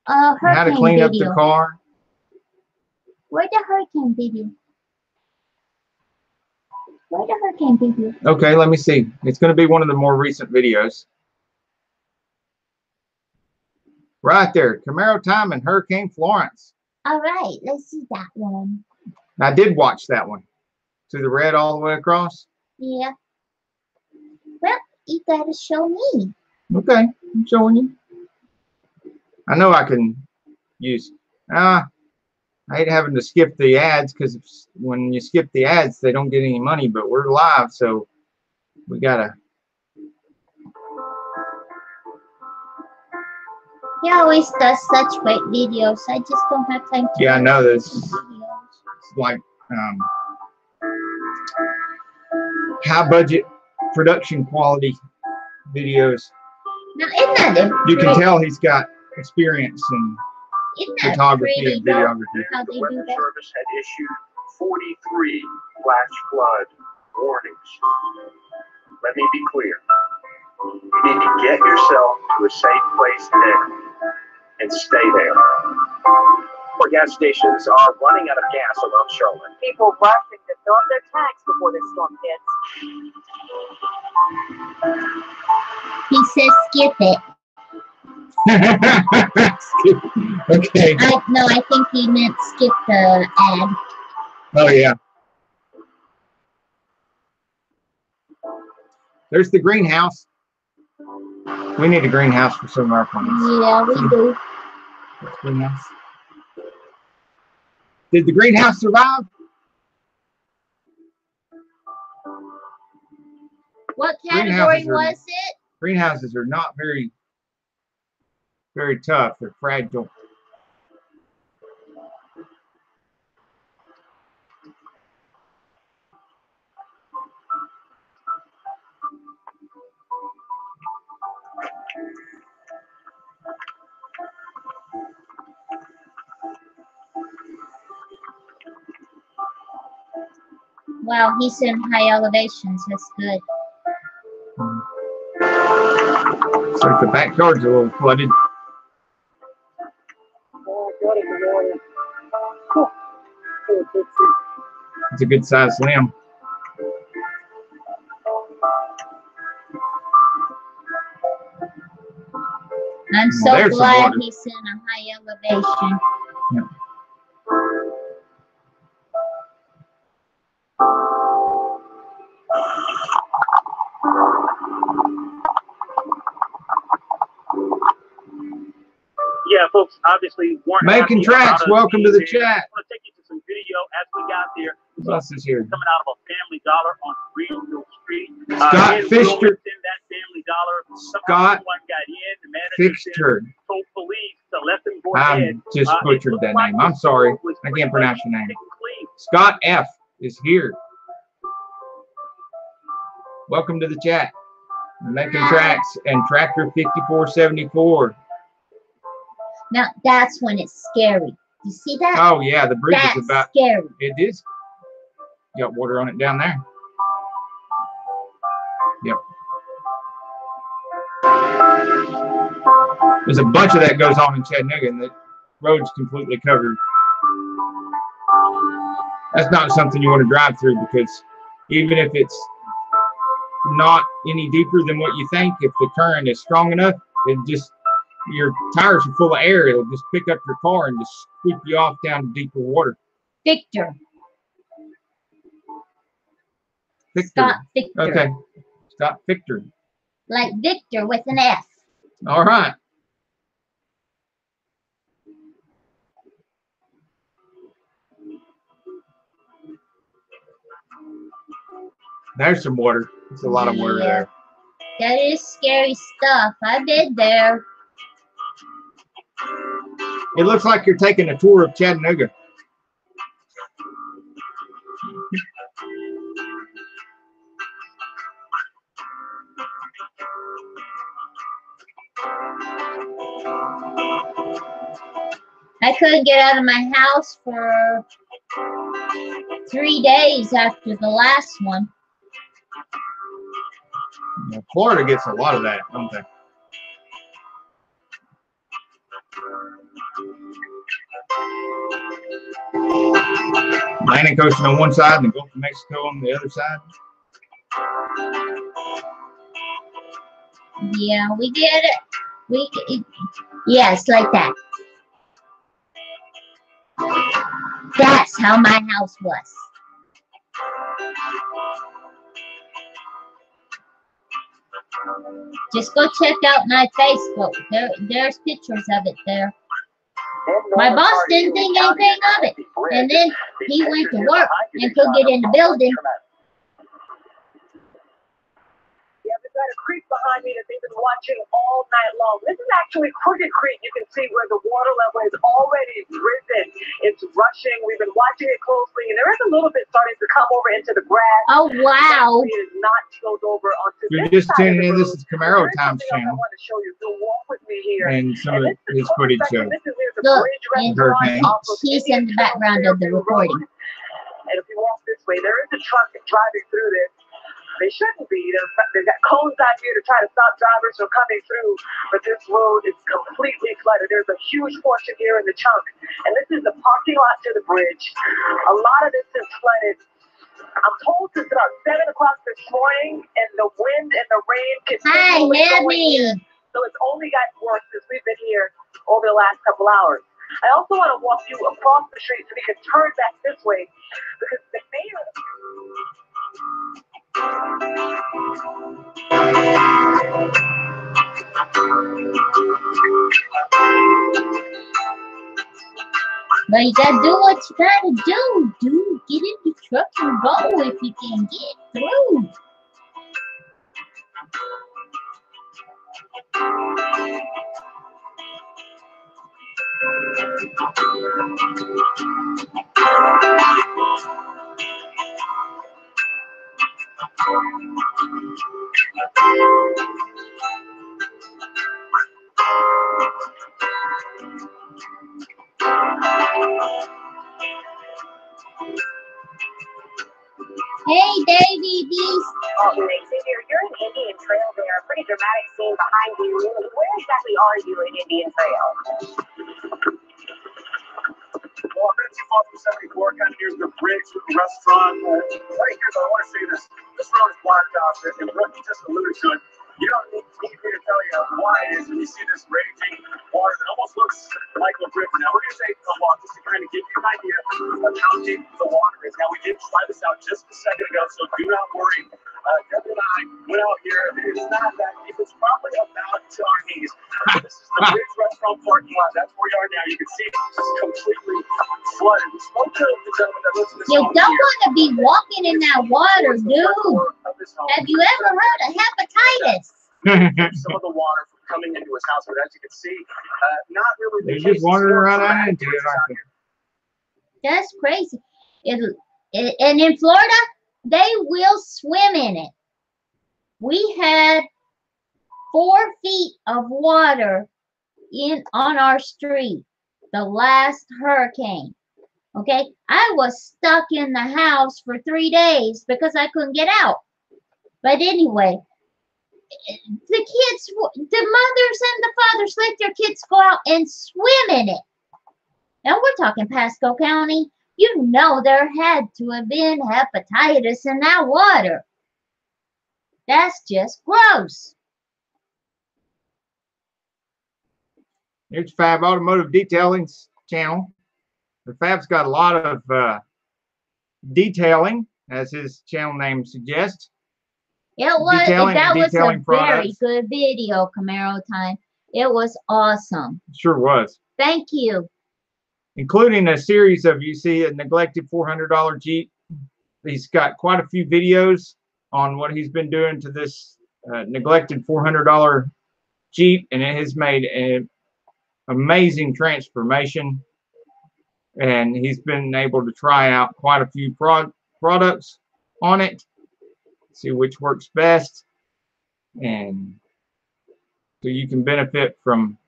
[SPEAKER 1] to
[SPEAKER 2] hurricane
[SPEAKER 1] clean up
[SPEAKER 2] video?
[SPEAKER 1] the car.
[SPEAKER 2] Where's the hurricane video? Where's the hurricane video?
[SPEAKER 1] Okay, let me see. It's going to be one of the more recent videos. Right there, Camaro Time and Hurricane Florence.
[SPEAKER 2] All right, let's see that one.
[SPEAKER 1] I did watch that one. To the red all the way across.
[SPEAKER 2] Yeah. Well, you gotta show me.
[SPEAKER 1] Okay, I'm showing you. I know I can use. I hate having to skip the ads because when you skip the ads, they don't get any money. But we're live, so we gotta.
[SPEAKER 2] He always does such great videos. I just don't have time to.
[SPEAKER 1] Yeah, I know this.
[SPEAKER 2] Videos.
[SPEAKER 1] It's like high budget production quality videos.
[SPEAKER 2] Now, isn't that
[SPEAKER 1] You can tell he's got experience in photography
[SPEAKER 2] pretty,
[SPEAKER 1] and videography.
[SPEAKER 2] how
[SPEAKER 3] The
[SPEAKER 2] they do
[SPEAKER 3] Weather
[SPEAKER 2] that?
[SPEAKER 3] Service had issued 43 flash flood warnings. Let me be clear. You need to get yourself to a safe place now and stay there. More gas stations are running out of gas around Charlotte.
[SPEAKER 4] People rushing to fill up their tanks before the storm hits.
[SPEAKER 2] He says skip it.
[SPEAKER 1] Okay.
[SPEAKER 2] No, I think he meant skip the ad.
[SPEAKER 1] Oh yeah. There's the greenhouse. We need a greenhouse for some of our plants.
[SPEAKER 2] Yeah, we do.
[SPEAKER 1] Greenhouse. Did the greenhouse survive?
[SPEAKER 2] What category was it?
[SPEAKER 1] Greenhouses are not very tough. They're fragile.
[SPEAKER 2] Wow, he's in high elevations. That's good.
[SPEAKER 1] It's like the backyard's a little flooded. It's a good sized limb.
[SPEAKER 2] I'm so
[SPEAKER 1] There's some
[SPEAKER 2] glad
[SPEAKER 1] water.
[SPEAKER 2] he's in a high elevation.
[SPEAKER 1] Yeah.
[SPEAKER 3] Yeah, folks, obviously weren't
[SPEAKER 1] Making
[SPEAKER 3] happy
[SPEAKER 1] tracks.
[SPEAKER 3] about us
[SPEAKER 1] Welcome to
[SPEAKER 3] being
[SPEAKER 1] the
[SPEAKER 3] there.
[SPEAKER 1] chat.
[SPEAKER 3] I'm going to take you to some video as we got there.
[SPEAKER 1] Who else is here?
[SPEAKER 3] Coming out of a Family Dollar on Greenfield Street.
[SPEAKER 1] Scott Fischer.
[SPEAKER 3] In that Family Dollar.
[SPEAKER 1] Scott
[SPEAKER 3] Someone got in. The manager
[SPEAKER 1] Fischer.
[SPEAKER 3] told police to let them go
[SPEAKER 1] I
[SPEAKER 3] ahead.
[SPEAKER 1] just butchered that name. I'm sorry. I can't pronounce your name. Scott F. is here. Welcome to the chat. We're making tracks and Tractor 5474.
[SPEAKER 2] Now that's when it's scary. You see that?
[SPEAKER 1] Oh yeah, the bridge
[SPEAKER 2] That's
[SPEAKER 1] is about.
[SPEAKER 2] scary.
[SPEAKER 1] It is. Got water on it down there. Yep. There's a bunch of that goes on in Chattanooga, and the road's completely covered. That's not something you want to drive through because even if it's not any deeper than what you think, if the current is strong enough, it just your tires are full of air. It'll just pick up your car and just sweep you off down to deeper water.
[SPEAKER 2] Victor.
[SPEAKER 1] Victor.
[SPEAKER 2] Scott Victor.
[SPEAKER 1] Okay. Scott Victor.
[SPEAKER 2] Like Victor with an F.
[SPEAKER 1] All right. There's some water. There's a lot of water there.
[SPEAKER 2] That is scary stuff. I've been there.
[SPEAKER 1] It looks like you're taking a tour of Chattanooga.
[SPEAKER 2] I couldn't get out of my house for 3 days after the last one.
[SPEAKER 1] Yeah, Florida gets a lot of that, don't they? Atlantic Ocean on one side and the Gulf of Mexico on the other side.
[SPEAKER 2] Yeah, we get it. Yes, like that. That's how my house was. Just go check out my Facebook. There's pictures of it there. My boss didn't think anything of it. And then he went to work and couldn't get in the building.
[SPEAKER 4] Yeah, we've got a creek behind me that they've been watching all night long. This is actually Crooked Creek. You can see where the water level is already risen. It's rushing. We've been watching it closely, and there is a little bit starting to come over into the grass.
[SPEAKER 2] Oh, wow.
[SPEAKER 4] It is not spilled over onto
[SPEAKER 1] You're
[SPEAKER 4] this
[SPEAKER 1] just
[SPEAKER 4] side
[SPEAKER 1] tuning in.
[SPEAKER 4] of the
[SPEAKER 1] This
[SPEAKER 4] road.
[SPEAKER 1] is Camaro
[SPEAKER 4] There's
[SPEAKER 1] Times
[SPEAKER 4] something else
[SPEAKER 1] channel.
[SPEAKER 4] I want to show you. So walk with me here.
[SPEAKER 1] And some of
[SPEAKER 4] this is
[SPEAKER 1] his footage
[SPEAKER 4] cul-de-sac,
[SPEAKER 1] show.
[SPEAKER 4] and this is where the
[SPEAKER 2] Look,
[SPEAKER 4] bridge
[SPEAKER 2] and
[SPEAKER 1] Hurricane.
[SPEAKER 4] restaurant off of
[SPEAKER 2] he's
[SPEAKER 4] Indian
[SPEAKER 2] in the background of the
[SPEAKER 4] Trail
[SPEAKER 2] recording.
[SPEAKER 4] Road. And if you walk this way, there is a truck driving through this. They shouldn't be. They've got cones out here to try to stop drivers from coming through, but this road is completely flooded. There's a huge portion here in the chunk, and this is the parking lot to the bridge. A lot of this is flooded. I'm told since about 7 o'clock this morning, and the wind and the rain continually going in. So it's only gotten worse since we've been here over the last couple hours. I also want to walk you across the street so we can turn back this way, because the mayor...
[SPEAKER 2] But you gotta do what you gotta do, dude. Get in the truck and go if you can get through. Hey, Davey Beast.
[SPEAKER 4] Oh, Xavier, you're in Indian Trail there. A pretty dramatic scene behind you. Where exactly are you in Indian Trail?
[SPEAKER 3] Well, I'm in 74, kind of near the bridge with the restaurant. Right here, though, I want to say this. This road is blocked off, and Brooke just alluded to it. You don't need me to tell you why it is when you see this raging water that almost looks like a river. Now, we're going to take a walk just to kind of give you an idea of how deep the water is. Now, we did try this out just a second ago, so do not worry. Kevin and I went out here. It's not that deep. It's probably about to our knees. This is the Bridge Restaurant parking lot. That's where we are now. You can see it's just completely flooded. We spoke to the gentleman that lives in this
[SPEAKER 2] You
[SPEAKER 3] home
[SPEAKER 2] don't
[SPEAKER 3] here.
[SPEAKER 2] want to be walking in that water, dude. Have you ever heard of hepatitis?
[SPEAKER 3] Some of the water from coming into his house, but as you can see, not really.
[SPEAKER 1] They're just wandering around out into it, aren't they?
[SPEAKER 2] That's crazy. And in Florida, they will swim in it. We had 4 feet of water on our street the last hurricane. Okay, I was stuck in the house for 3 days because I couldn't get out. But anyway, the kids, the mothers and the fathers let their kids go out and swim in it. Now we're talking Pasco County. You know there had to have been hepatitis in that water. That's just gross.
[SPEAKER 1] Here's Fab Automotive Detailing channel. The Fab's got a lot of detailing, as his channel name suggests.
[SPEAKER 2] That was a very
[SPEAKER 1] products.
[SPEAKER 2] good video, Camaro Time. It was awesome.
[SPEAKER 1] It sure was.
[SPEAKER 2] Thank you.
[SPEAKER 1] Including a series of, you see, a neglected $400 Jeep. He's got quite a few videos on what he's been doing to this neglected $400 Jeep, and it has made an amazing transformation. And he's been able to try out quite a few products on it, see which works best, and so you can benefit from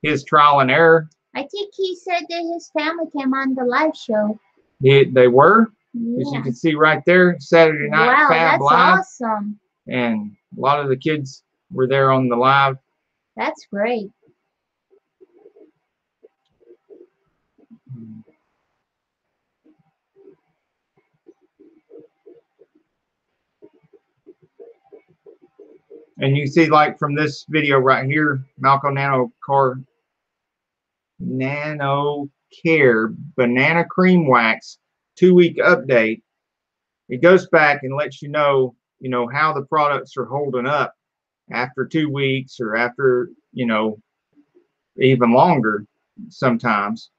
[SPEAKER 1] his trial and error.
[SPEAKER 2] I think he said that his family came on the live show.
[SPEAKER 1] They were, as
[SPEAKER 2] Yeah.
[SPEAKER 1] you can see right there, Saturday Night
[SPEAKER 2] Wow,
[SPEAKER 1] Fab
[SPEAKER 2] that's
[SPEAKER 1] Live.
[SPEAKER 2] awesome.
[SPEAKER 1] And a lot of the kids were there on the live.
[SPEAKER 2] That's great.
[SPEAKER 1] And you see, like from this video right here, Malco Nano Care Banana Cream Wax 2-week update. It goes back and lets you know how the products are holding up after 2 weeks or after, even longer sometimes.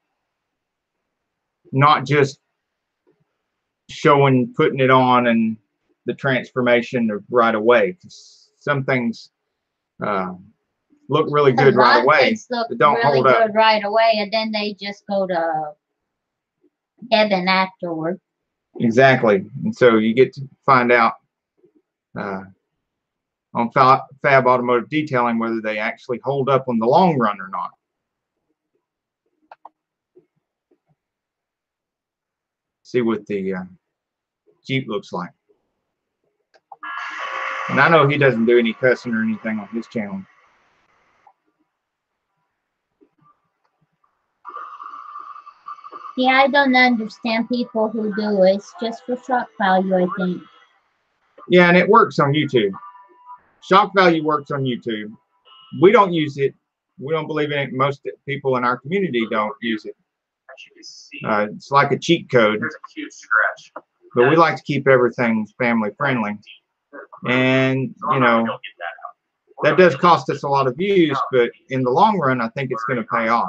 [SPEAKER 1] Not just putting it on and the transformation of right away. 'Cause some things look really good right away.
[SPEAKER 2] Look
[SPEAKER 1] don't
[SPEAKER 2] really
[SPEAKER 1] hold
[SPEAKER 2] good
[SPEAKER 1] up
[SPEAKER 2] right away, and then they just go to heaven afterward.
[SPEAKER 1] Exactly. And so you get to find out on Fab Automotive Detailing whether they actually hold up on the long run or not. See what the Jeep looks like. And I know he doesn't do any cussing or anything on his channel.
[SPEAKER 2] Yeah, I don't understand people who do it. It's just for shock value, I think.
[SPEAKER 1] Yeah, and it works on YouTube. Shock value works on YouTube. We don't use it. We don't believe in it. Most people in our community don't use it. It's like a cheat code.
[SPEAKER 3] There's a huge scratch.
[SPEAKER 1] But we like to keep everything family friendly. And, that does cost us a lot of views, but in the long run, I think it's going to pay off.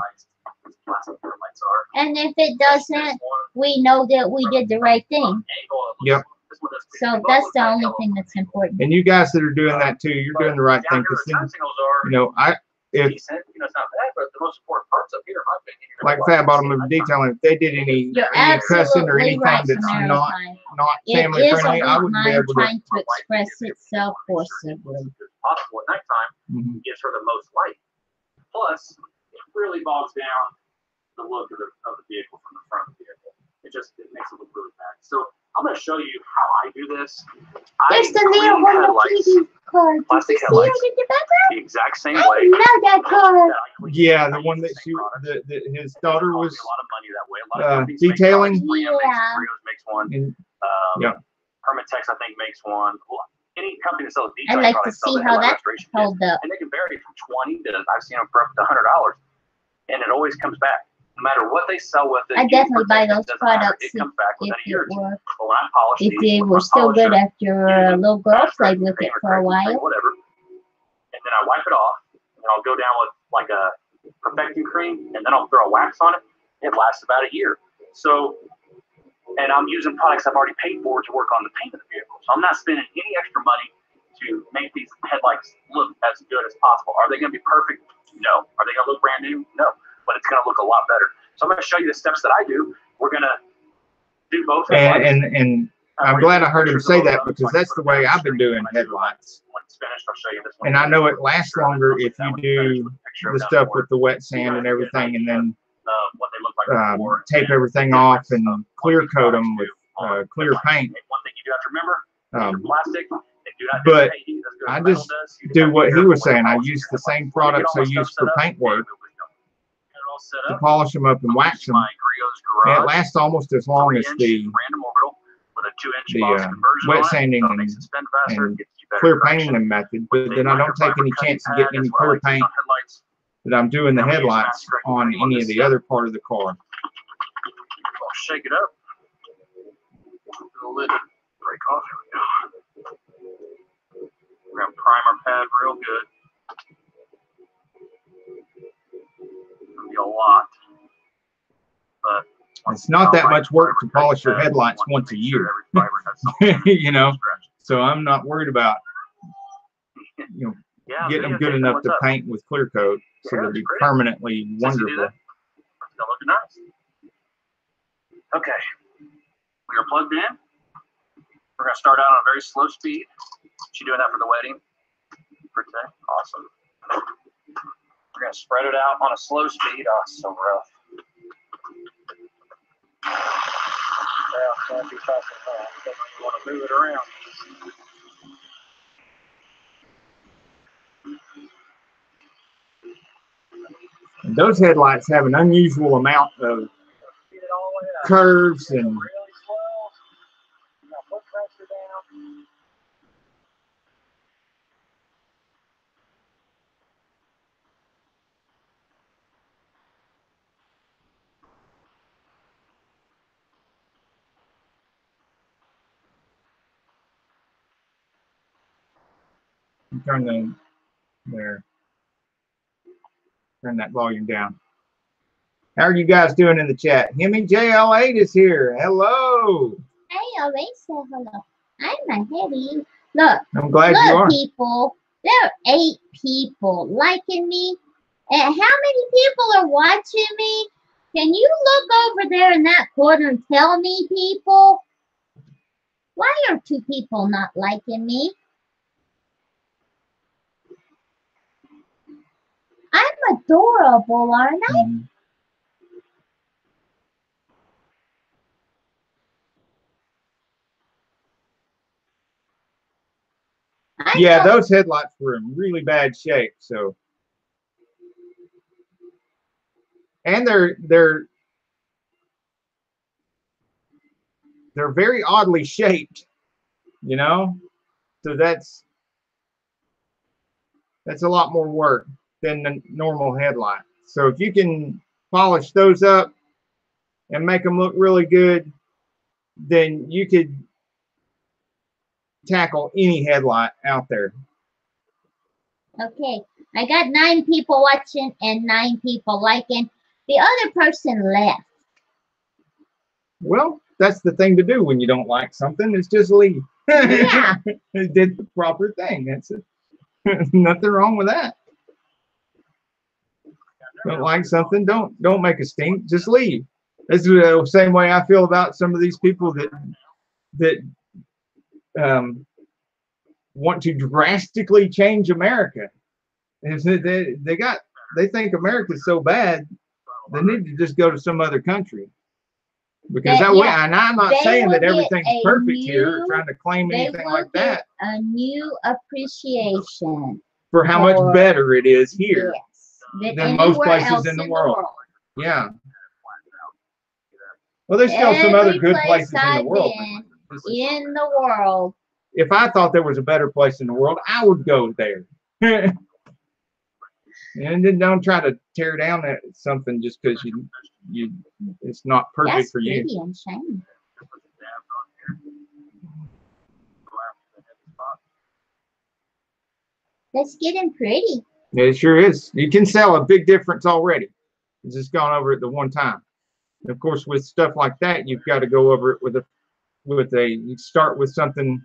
[SPEAKER 2] And if it doesn't, we know that we did the right thing.
[SPEAKER 1] Yep.
[SPEAKER 2] So that's the only thing that's important.
[SPEAKER 1] And you guys that are doing that too, you're doing the right thing. Because if
[SPEAKER 3] it's not bad, but the most important parts up here, in my opinion,
[SPEAKER 1] like Fab Automotive Detailing, if they did any cussing or anything
[SPEAKER 2] right,
[SPEAKER 1] that's not
[SPEAKER 2] it
[SPEAKER 1] family
[SPEAKER 2] is
[SPEAKER 1] friendly,
[SPEAKER 2] a
[SPEAKER 1] I
[SPEAKER 2] weak
[SPEAKER 1] wouldn't be
[SPEAKER 2] mind
[SPEAKER 1] able
[SPEAKER 2] trying to express itself forcibly.
[SPEAKER 3] possible at nighttime, gives her the most light. Plus, it really bogs down the look of the vehicle from the front of the vehicle. It makes it look really bad. So I'm going to show you how I do this.
[SPEAKER 2] There's the Leo TV car.
[SPEAKER 3] Plastic headlights, the exact same way.
[SPEAKER 2] I love that car.
[SPEAKER 1] Yeah, the one that his daughter was detailing.
[SPEAKER 2] Yeah.
[SPEAKER 3] Makes one.
[SPEAKER 1] Yeah.
[SPEAKER 3] Permatex, I think, makes one. Any company that sells
[SPEAKER 2] I'd
[SPEAKER 3] detailing
[SPEAKER 2] like to
[SPEAKER 3] products
[SPEAKER 2] see
[SPEAKER 3] sells
[SPEAKER 2] how that
[SPEAKER 3] restoration
[SPEAKER 2] held
[SPEAKER 3] kits,
[SPEAKER 2] up.
[SPEAKER 3] and they can vary from 20 to I've seen them for up to $100, and it always comes back. No matter what they sell with it,
[SPEAKER 2] I definitely buy those products
[SPEAKER 3] it comes back within a year.
[SPEAKER 2] If they were still good after a little girl played with it for a while.
[SPEAKER 3] Whatever. And then I wipe it off, and I'll go down with like a perfecting cream, and then I'll throw a wax on it. It lasts about a year. So, and I'm using products I've already paid for to work on the paint of the vehicle. So I'm not spending any extra money to make these headlights look as good as possible. Are they going to be perfect? No. Are they going to look brand new? No. But it's going to look a lot better. So I'm going to show you the steps that I do. We're going to do both headlights.
[SPEAKER 1] And I'm glad I heard him say that, because that's the way I've been doing headlights.
[SPEAKER 3] When it's finished, I'll show you this one.
[SPEAKER 1] And I know it lasts longer if you do the stuff with the wet sand and everything, and then
[SPEAKER 3] what they look like before,
[SPEAKER 1] tape everything off and clear coat them with clear paint.
[SPEAKER 3] One thing you do have to remember, plastic, they do not
[SPEAKER 1] but
[SPEAKER 3] do
[SPEAKER 1] I just do what he was saying. I use the same products I use for paint work to polish them up and wax them. And it lasts almost as long as the wet sanding and clear painting them method, but then I don't take any chance of getting any clear paint that I'm doing the headlights on any of the other part of the car.
[SPEAKER 3] I'll shake it up. The lid break off. Here we go. We're going to prime our pad real good. It's going to be a lot. But
[SPEAKER 1] it's not that much work to polish your headlights once a year. So I'm not worried about getting them good enough to paint with clear coat so they'll be permanently wonderful.
[SPEAKER 3] It's going to look nice. Okay, we are plugged in. We're going to start out on a very slow speed. She doing that for the wedding? Pretty awesome. We're going to spread it out on a slow speed. Oh, it's so rough. Well, can't be fast enough. You want to move it around.
[SPEAKER 1] And those headlights have an unusual amount of curves and Turn the there. Turn that volume down. How are you guys doing in the chat? Hemi JL8 is here. Hello.
[SPEAKER 2] I always say hello. I'm a heavy. Look.
[SPEAKER 1] I'm glad you are.
[SPEAKER 2] People. There are 8 people liking me. And how many people are watching me? Can you look over there in that corner and tell me, people? Why are 2 people not liking me? I'm adorable, aren't I?
[SPEAKER 1] Yeah, those headlights were in really bad shape. So, and they're very oddly shaped, you know. So that's a lot more work than the normal headlight. So if you can polish those up and make them look really good, then you could tackle any headlight out there.
[SPEAKER 2] Okay, I got 9 people watching and 9 people liking. The other person left.
[SPEAKER 1] Well, that's the thing to do when you don't like something, is just leave.
[SPEAKER 2] Yeah.
[SPEAKER 1] It did the proper thing. That's it. Nothing wrong with that. Don't like something, don't make a stink, just leave. This is the same way I feel about some of these people that want to drastically change America. They think America's so bad, they need to just go to some other country. Because that way, and I'm not saying that everything's perfect here, or trying to claim anything like that.
[SPEAKER 2] A new appreciation
[SPEAKER 1] for how much better it is here,
[SPEAKER 2] yes,
[SPEAKER 1] than most places in the world. Yeah. Well, there's still some other good places in the world. If I thought there was a better place in the world, I would go there. And then don't try to tear down something just because you it's not perfect for you.
[SPEAKER 2] Pretty and shiny. That's getting pretty.
[SPEAKER 1] It sure is. You can sell a big difference already. It's just gone over it the one time. And of course, with stuff like that, you've got to go over it with you start with something.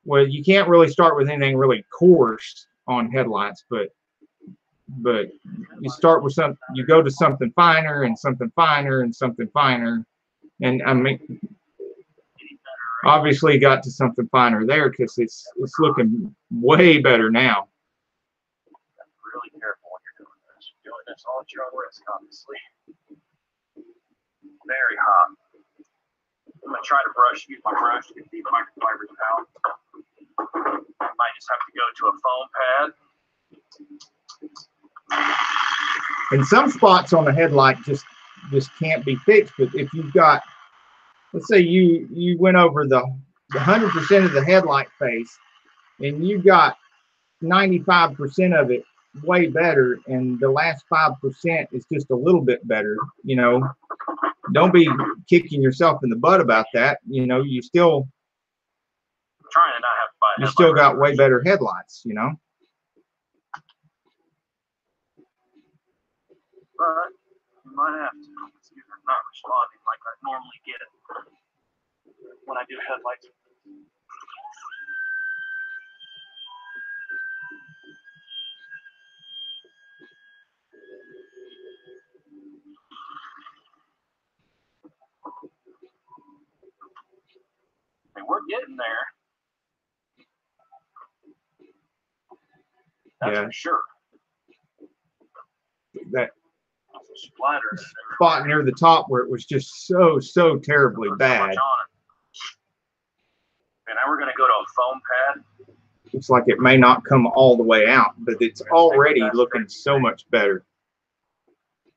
[SPEAKER 1] Well, you can't really start with anything really coarse on headlights, but you start with you go to something finer and something finer and something finer. And I mean, obviously got to something finer there because it's looking way better now.
[SPEAKER 3] Really careful when you're doing this. You're doing this all at your own risk, obviously. Very hot. I'm gonna try to use my brush to get these microfibers out. Might just have to go to a foam pad.
[SPEAKER 1] And some spots on the headlight just can't be fixed. But if you've got, let's say you went over the 100% of the headlight face, and you got 95% of it way better, and the last 5% is just a little bit better, you know, don't be kicking yourself in the butt about that. You know, you still
[SPEAKER 3] trying to not have to buy
[SPEAKER 1] you still got way better headlights, you know.
[SPEAKER 3] But you might have to. You're not responding like I normally get when I do headlights. And we're getting there. That's for sure.
[SPEAKER 1] That spot near the top where it was just so terribly bad.
[SPEAKER 3] And now we're going to go to a foam pad.
[SPEAKER 1] Looks like it may not come all the way out, but it's already looking so much better.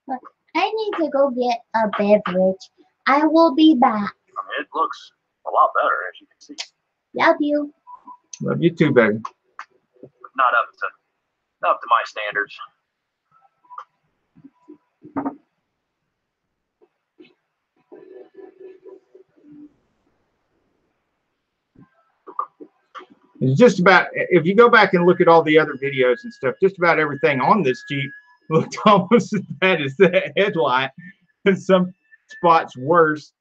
[SPEAKER 2] I need to go get a beverage. I will be back.
[SPEAKER 3] I mean, it looks a lot better, as you can see.
[SPEAKER 2] Love you.
[SPEAKER 1] Love you too, baby.
[SPEAKER 3] Not up to my standards.
[SPEAKER 1] It's just about, if you go back and look at all the other videos and stuff, just about everything on this Jeep looked almost as bad as the headlight, and some spots worse.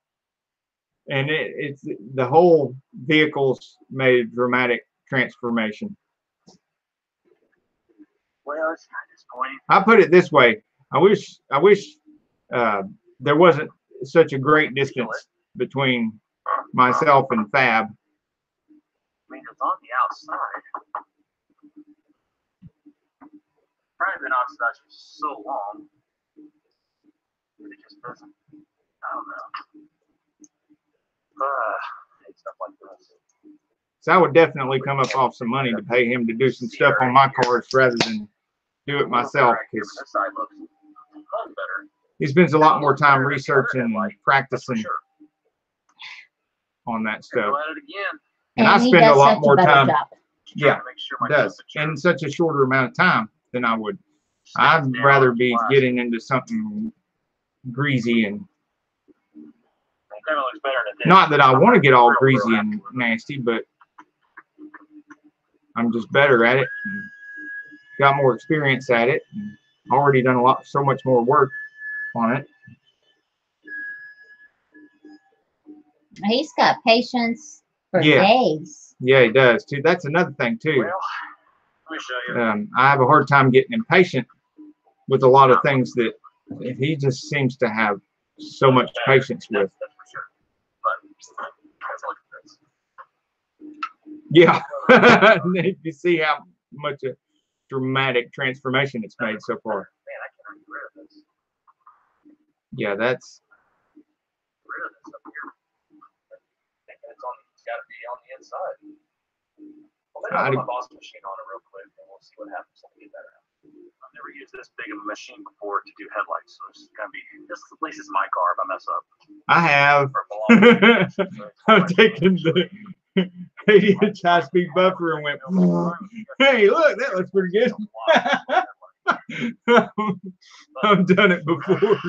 [SPEAKER 1] And it's the whole vehicle's made a dramatic transformation.
[SPEAKER 3] Well, it's kind of disappointing.
[SPEAKER 1] I put it this way: I wish there wasn't such a great distance between myself and Fab.
[SPEAKER 3] I mean, it's on the outside. Probably been oxidized for so long. It just doesn't. I don't know. I hate stuff like this.
[SPEAKER 1] So I would definitely come up off some money to pay him to do some stuff on my cars rather than do it myself, because
[SPEAKER 3] This side looks a ton better.
[SPEAKER 1] he spends a lot more time researching and practicing on that stuff.
[SPEAKER 3] Go at it again.
[SPEAKER 1] And I
[SPEAKER 2] he
[SPEAKER 1] spend a
[SPEAKER 2] does
[SPEAKER 1] lot
[SPEAKER 2] such
[SPEAKER 1] more
[SPEAKER 2] better
[SPEAKER 1] time.
[SPEAKER 2] job.
[SPEAKER 1] Yeah,
[SPEAKER 3] Make sure my
[SPEAKER 1] it does,
[SPEAKER 3] temperature
[SPEAKER 1] in such a shorter amount of time than I would. I'd
[SPEAKER 3] stays down
[SPEAKER 1] rather be
[SPEAKER 3] flat.
[SPEAKER 1] getting into something greasy, and
[SPEAKER 3] It kinda looks better than it did.
[SPEAKER 1] not that I want to get all
[SPEAKER 3] Real
[SPEAKER 1] greasy
[SPEAKER 3] happy
[SPEAKER 1] and
[SPEAKER 3] with it.
[SPEAKER 1] nasty, but I'm just better at it. And got more experience at it. And already done so much more work on it.
[SPEAKER 2] He's got patience for
[SPEAKER 1] Yeah.
[SPEAKER 2] days.
[SPEAKER 1] Yeah, he does too. That's another thing too.
[SPEAKER 3] Well, let me show you.
[SPEAKER 1] I have a hard time getting impatient with a lot of things that he just seems to have so much patience with.
[SPEAKER 3] That's for sure. But let's look at this.
[SPEAKER 1] Yeah. You see how much a dramatic transformation it's made so far.
[SPEAKER 3] Man, I can't get rid of this.
[SPEAKER 1] Yeah, that's
[SPEAKER 3] Get rid of this up here. Thinking it's got to be on the inside. Well, maybe I'll put my boss machine on it real quick, and we'll see what happens when we get that out. I've never used this big of a machine before to do headlights, so this is gonna be. This at least is my car if I mess up.
[SPEAKER 1] I have.
[SPEAKER 3] Or belong to me.
[SPEAKER 1] I'm taking the 80-inch high-speed buffer and went, hey, look, that looks pretty good. I've done it before.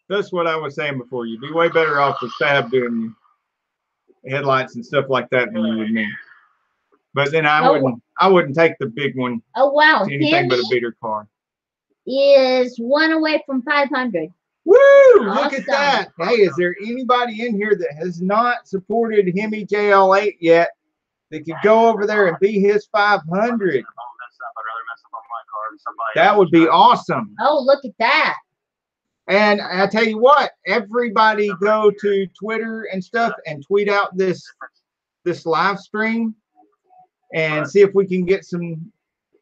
[SPEAKER 1] That's what I was saying before. You'd be way better off with Fab doing headlights and stuff like that than you would me. But then I wouldn't take the big one
[SPEAKER 2] Oh wow,
[SPEAKER 1] to anything but a
[SPEAKER 2] Hemi
[SPEAKER 1] beater car.
[SPEAKER 2] is one away from 500.
[SPEAKER 1] Woo! Look at
[SPEAKER 2] Awesome.
[SPEAKER 1] that. Hey, is there anybody in here that has not supported Hemi JL8 yet that could go over there and be his 500? That would be awesome.
[SPEAKER 2] Oh, look at that.
[SPEAKER 1] And I tell you what, everybody go to Twitter and stuff and tweet out this live stream and see if we can get some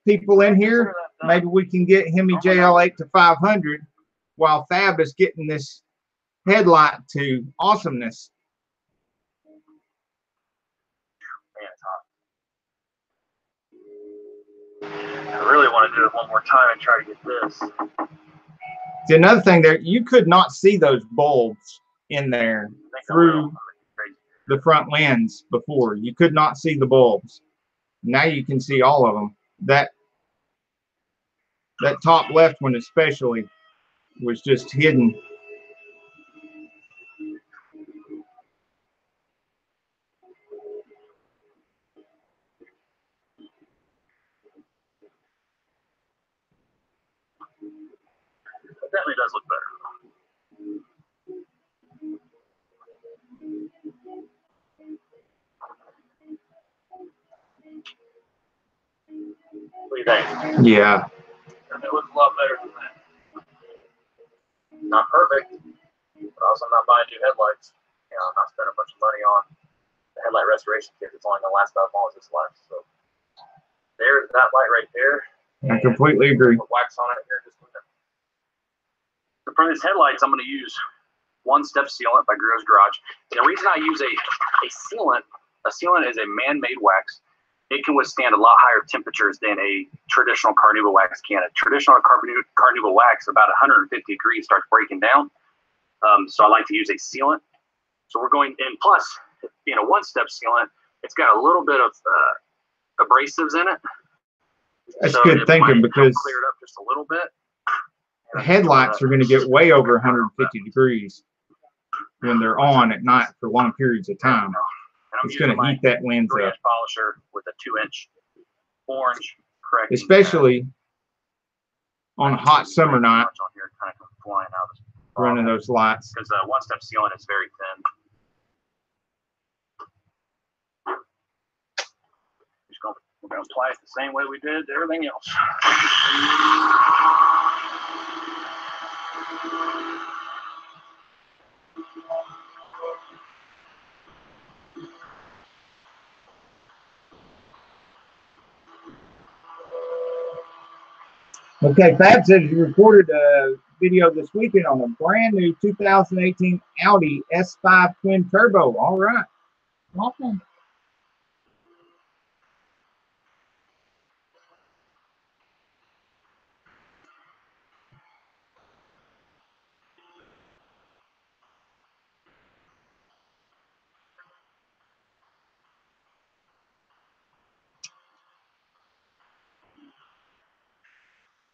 [SPEAKER 1] people in here. Maybe we can get Hemi JL8 to 500 while Fab is getting this headlight to awesomeness.
[SPEAKER 3] I really want to do it one more time and try to get this.
[SPEAKER 1] See, another thing there, you could not see those bulbs in there through the front lens before. You could not see the bulbs. Now you can see all of them. That top left one especially was just hidden.
[SPEAKER 3] It definitely does look better. What do you think?
[SPEAKER 1] Yeah.
[SPEAKER 3] It looks a lot better than that. Not perfect, but also I'm not buying new headlights. You know, I'm not spending a bunch of money on the headlight restoration kit. It's only going to last about as long as this lasts. So there's that light right there.
[SPEAKER 1] I completely agree.
[SPEAKER 3] Put wax on it here. Just so for these headlights, I'm going to use one-step sealant by Grove's Garage. The reason I use a sealant is a man-made wax. it can withstand a lot higher temperatures than a traditional carnauba wax can. A traditional carnauba wax, about 150 degrees, starts breaking down. So I like to use a sealant. So we're going, and plus, being a one-step sealant, it's got a little bit of abrasives in it.
[SPEAKER 1] That's so good thinking, because
[SPEAKER 3] clear it up just a little bit.
[SPEAKER 1] The headlights are going to get way over 150 degrees when they're on at night for long periods of time. It's going to heat that lens up.
[SPEAKER 3] Polisher with a 2-inch orange, correct?
[SPEAKER 1] Especially on a hot summer night, running those lights.
[SPEAKER 3] Because one-step sealant is very thin. We're going to apply it the same way we did everything else.
[SPEAKER 1] Okay, Fab says you recorded a video this weekend on a brand new 2018 Audi S5 twin turbo. All right.
[SPEAKER 2] Welcome.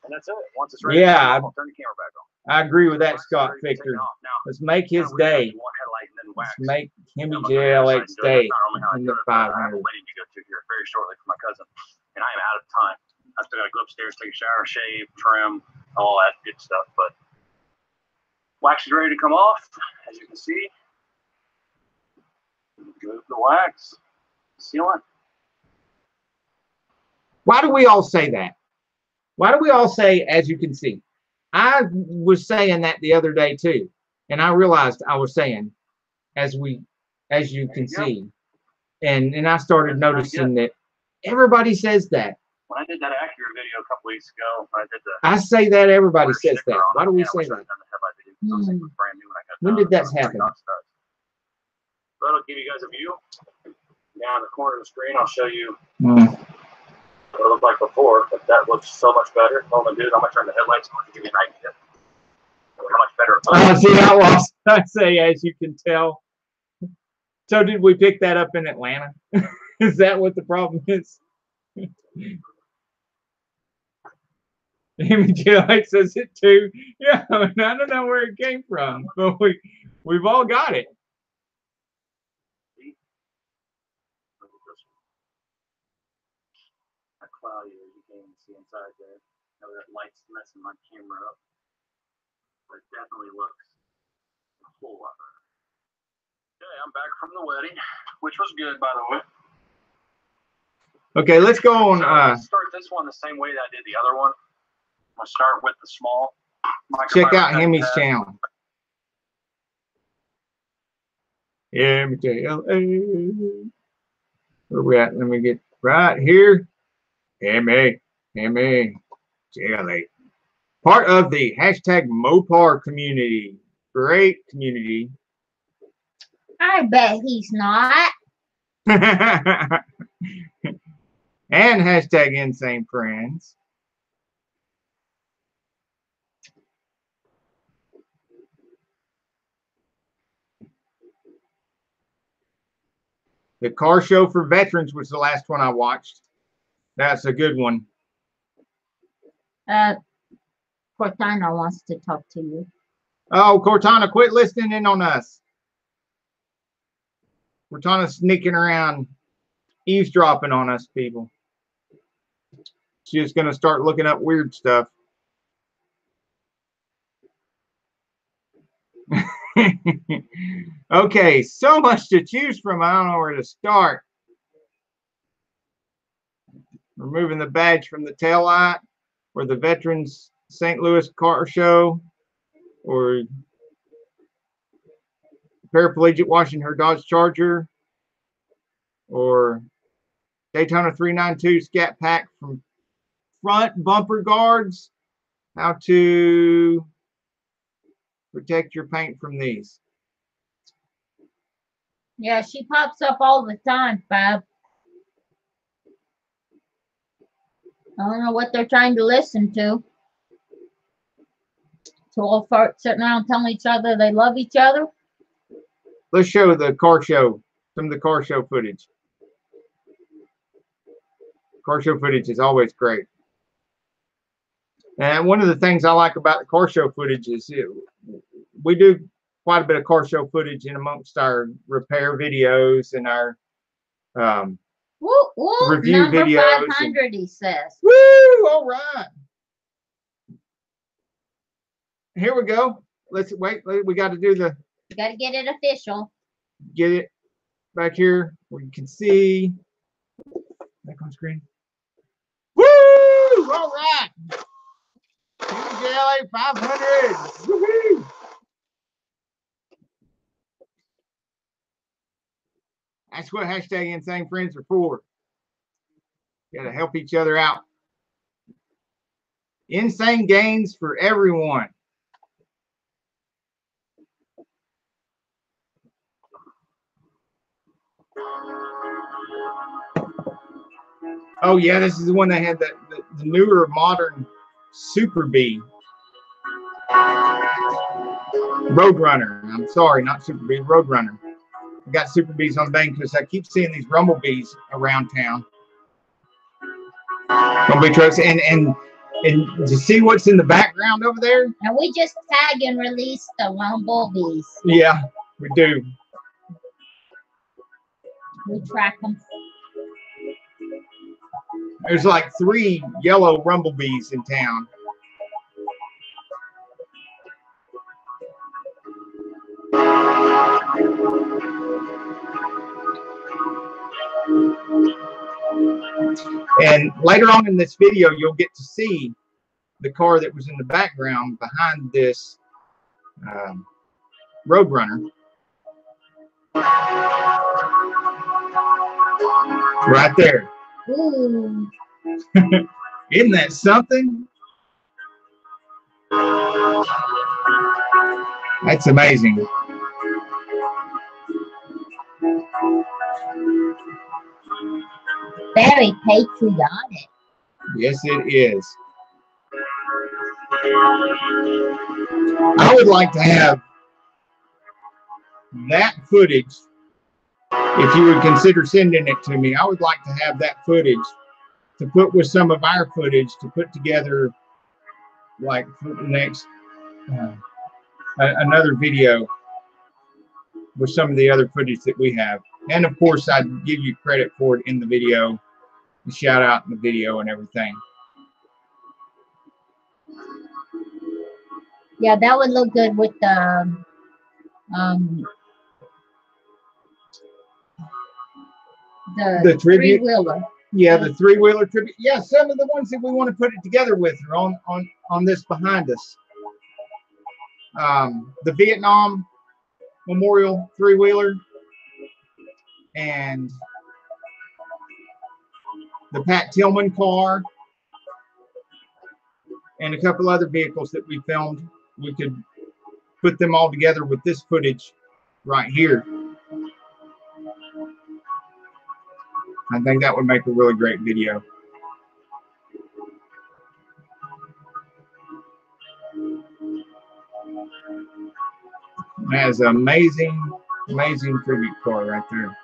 [SPEAKER 3] And that's it. Once it's ready,
[SPEAKER 1] yeah,
[SPEAKER 3] I'll turn the camera back on.
[SPEAKER 1] I agree with that, Scott Victor. Let's make his day. Let's make Hemi JLX day in the 500.
[SPEAKER 3] Wedding to go to here very shortly for my cousin, and I am out of time. I still got to go upstairs, take a shower, shave, trim, all that good stuff. But wax is ready to come off, as you can see. Move the wax, sealant.
[SPEAKER 1] Why do we all say that? Why do we all say, as you can see? I was saying that the other day too, and I realized I was saying, as you can see, and I started noticing that everybody says that.
[SPEAKER 3] When I did that Acura video a couple weeks ago,
[SPEAKER 1] I say that everybody says that. Why do we say that? When did that happen?
[SPEAKER 3] But I'll give you guys a view. Down in the corner of the screen, I'll show you what it looked like before, but that looks so much better. What I'm going to do is I'm going to turn the headlights on to give you an idea of how much better it looks.
[SPEAKER 1] See, I lost. I say, as you can tell. So did we pick that up in Atlanta? Is that what the problem is? Hemi JLX says it too. Yeah, I mean, I don't know where it came from, but we've all got it.
[SPEAKER 3] Cloudy, as you can see inside there. Now that light's messing my camera up, but it definitely looks a whole lot better. Okay, I'm back from the wedding, which was good, by the way.
[SPEAKER 1] Okay, let's go on.
[SPEAKER 3] So let's start this one the same way that I did the other one. I'm gonna start with the small.
[SPEAKER 1] Check out Hemi's channel. Yeah, let me tell you. Where we at? Let me get right here. Hemi JLX. Part of the hashtag Mopar community. Great community.
[SPEAKER 2] I bet he's not.
[SPEAKER 1] And hashtag Insanefriends. The car show for veterans was the last one I watched. That's a good one.
[SPEAKER 2] Cortana wants to talk to you.
[SPEAKER 1] Oh, Cortana, quit listening in on us. Cortana's sneaking around, eavesdropping on us, people. She's going to start looking up weird stuff. Okay, so much to choose from. I don't know where to start. Removing the badge from the taillight, or the Veterans St. Louis Car Show, or paraplegic washing her Dodge Charger, or Daytona 392 Scat Pack from front bumper guards, how to protect your paint from these.
[SPEAKER 2] Yeah, she pops up all the time, Bob. I don't know what they're trying to listen to. Two old farts sitting around telling each other they love each other.
[SPEAKER 1] Let's show the car show, some of the car show footage. Car show footage is always great. And one of the things I like about the car show footage is we do quite a bit of car show footage in amongst our repair videos and our
[SPEAKER 2] Woo, woo,
[SPEAKER 1] review
[SPEAKER 2] number
[SPEAKER 1] videos.
[SPEAKER 2] 500, he says.
[SPEAKER 1] Woo! All right. Here we go. Let's wait. We got to do the.
[SPEAKER 2] You got to get it official.
[SPEAKER 1] Get it back here where you can see. Back on screen. Woo! All right. TJLA 500. Woohoo! That's what hashtag Insane Friends are for. Got to help each other out. Insane gains for everyone. Oh yeah, this is the one that had the newer modern Super B. Roadrunner. I'm sorry, not Super B, Roadrunner. I got Super Bs on bang because I keep seeing these Rumble Bs around town. Rumble trucks and to see what's in the background over there.
[SPEAKER 2] And we just tag and release the Rumble Bees.
[SPEAKER 1] Yeah, we do.
[SPEAKER 2] We track them.
[SPEAKER 1] There's like 3 yellow Rumble Bs in town. And later on in this video, you'll get to see the car that was in the background behind this Roadrunner. Right there.
[SPEAKER 2] Ooh.
[SPEAKER 1] Isn't that something? That's amazing.
[SPEAKER 2] Very patriotic.
[SPEAKER 1] Yes, it is. I would like to have that footage. If you would consider sending it to me, I would like to have that footage to put with some of our footage to put together, like for the next another video with some of the other footage that we have. And of course, I'd give you credit for it in the video, the shout out in the video and everything.
[SPEAKER 2] Yeah, that would look good with the
[SPEAKER 1] tribute.
[SPEAKER 2] three-wheeler.
[SPEAKER 1] Yeah, the 3-wheeler tribute. Yeah, some of the ones that we want to put it together with are on this behind us. The Vietnam Memorial 3-wheeler and the Pat Tillman car and a couple other vehicles that we filmed. We could put them all together with this footage right here. I think that would make a really great video. That is an amazing, amazing tribute car right there.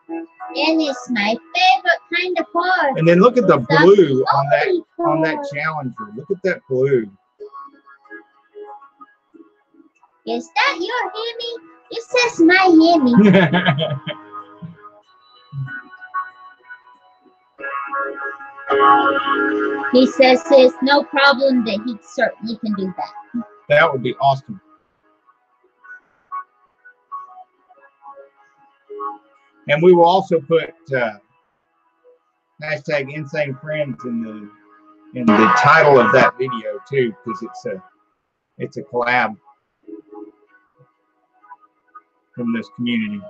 [SPEAKER 2] And it's my favorite kind of car.
[SPEAKER 1] And then look at the blue on that Challenger. Look at that blue.
[SPEAKER 2] Is that your Hemi? It says my Hemi. He says there's no problem that he certainly can do that.
[SPEAKER 1] That would be awesome. And we will also put hashtag Insane Friends in the title of that video too, because it's a collab from this community.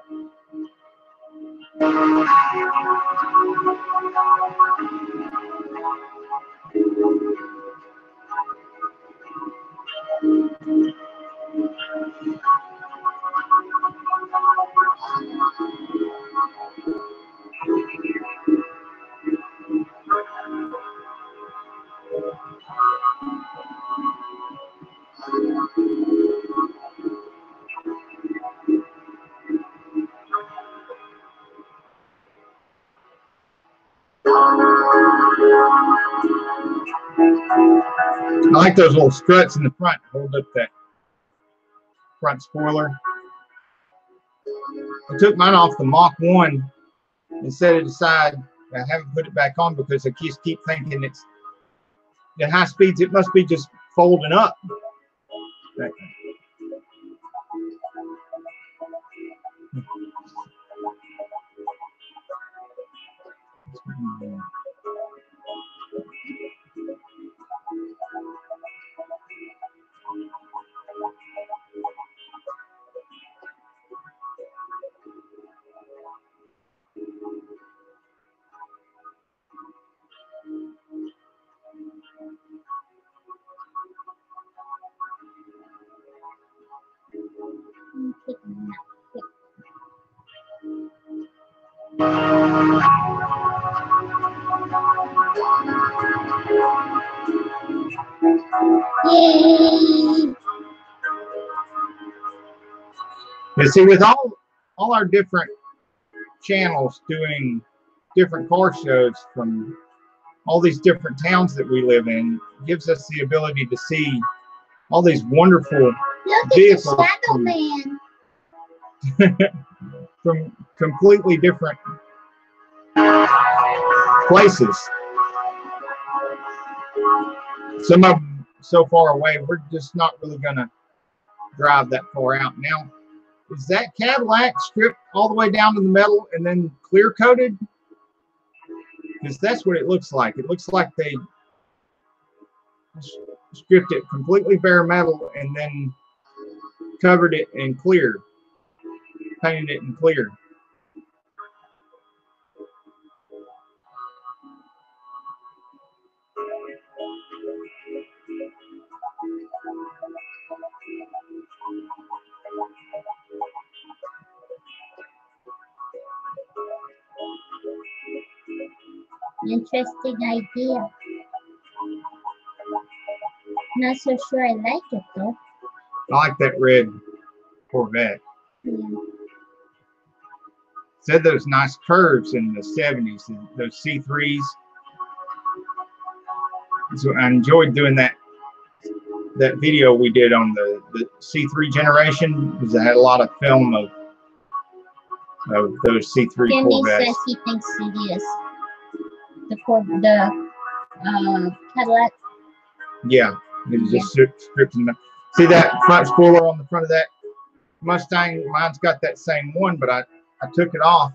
[SPEAKER 1] I like those little struts in the front. Hold up that front spoiler. I took mine off the Mach 1 and set it aside. I haven't put it back on because I just keep thinking it's at high speeds. It must be just folding up.
[SPEAKER 2] Yay!
[SPEAKER 1] You see, with all our different channels doing different car shows from all these different towns that we live in, gives us the ability to see all these wonderful
[SPEAKER 2] Look at
[SPEAKER 1] vehicles
[SPEAKER 2] the Shadow Man.
[SPEAKER 1] from completely different places. Some of them so far away, we're just not really going to drive that far out. Now, is that Cadillac stripped all the way down to the metal and then clear coated? Because that's what it looks like. It looks like they stripped it completely bare metal and then covered it in clear, painted it in clear.
[SPEAKER 2] Interesting idea. Not so sure I like it though.
[SPEAKER 1] I like that red Corvette.
[SPEAKER 2] Yeah.
[SPEAKER 1] Said those nice curves in the 70s, and those C3s. So I enjoyed doing that video we did on the C3 generation, because I had a lot of film of those C3
[SPEAKER 2] Jimmy
[SPEAKER 1] Corvettes.
[SPEAKER 2] says he thinks it is the Cadillac.
[SPEAKER 1] Yeah, it was just stripped in the. See that front spoiler on the front of that Mustang? Mine's got that same one, but I took it off,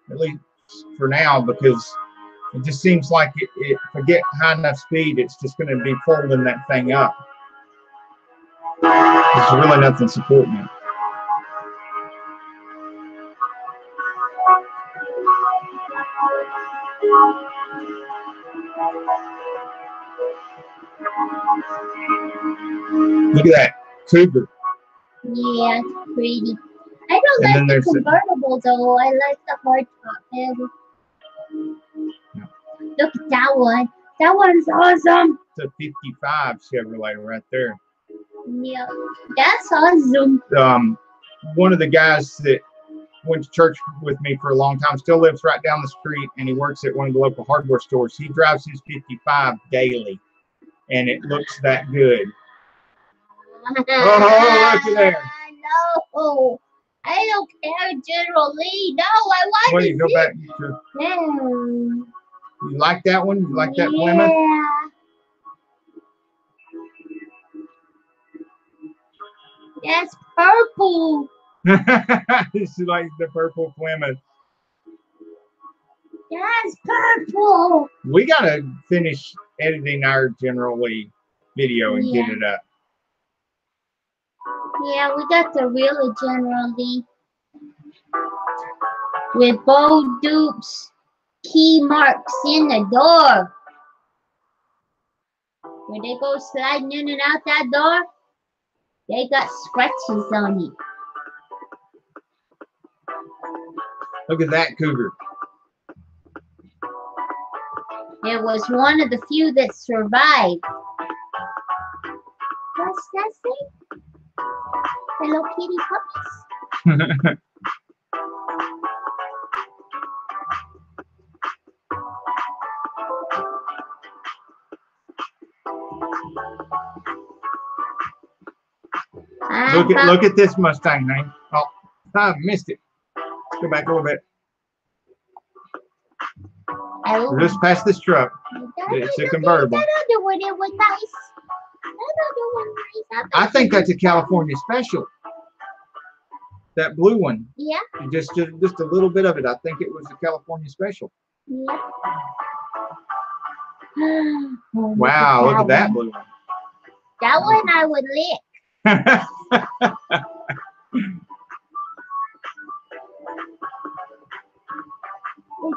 [SPEAKER 1] at least for now, because it just seems like if I get high enough speed, it's just going to be folding that thing up. There's really nothing supporting it. Look at that Cougar.
[SPEAKER 2] Yeah, it's pretty. I don't
[SPEAKER 1] And
[SPEAKER 2] like the convertible though. I like the hardtop better.
[SPEAKER 1] Yeah.
[SPEAKER 2] Look at that one. That one's awesome.
[SPEAKER 1] It's a 55 Chevrolet right there.
[SPEAKER 2] Yeah, that's awesome.
[SPEAKER 1] One of the guys that went to church with me for a long time still lives right down the street, and he works at one of the local hardware stores. He drives his 55 daily, and it looks that good. Oh, look at there.
[SPEAKER 2] No, I don't care, General Lee. No, I want
[SPEAKER 1] Well,
[SPEAKER 2] to
[SPEAKER 1] you go
[SPEAKER 2] see.
[SPEAKER 1] back to,
[SPEAKER 2] Yeah.
[SPEAKER 1] you like that one? You like that Plymouth?
[SPEAKER 2] That's purple.
[SPEAKER 1] This is like the purple Plymouth.
[SPEAKER 2] That's purple.
[SPEAKER 1] We gotta finish editing our General Lee video and get it up.
[SPEAKER 2] Yeah, we got the real General Lee with bold dupes, key marks in the door. When they go sliding in and out that door, they got scratches on it.
[SPEAKER 1] Look at that Cougar.
[SPEAKER 2] It was one of the few that survived. What's that thing? Hello Kitty puppies.
[SPEAKER 1] Look at this Mustang name. Oh, I missed it. Let's go back a little bit.
[SPEAKER 2] Oh.
[SPEAKER 1] Just past this truck. It's a convertible.
[SPEAKER 2] That other one, it was nice. That other one nice.
[SPEAKER 1] I think that's a California special. That blue one.
[SPEAKER 2] Yeah.
[SPEAKER 1] Just a little bit of it. I think it was a California special.
[SPEAKER 2] Yeah.
[SPEAKER 1] Wow, look at that blue one.
[SPEAKER 2] That one I would lick.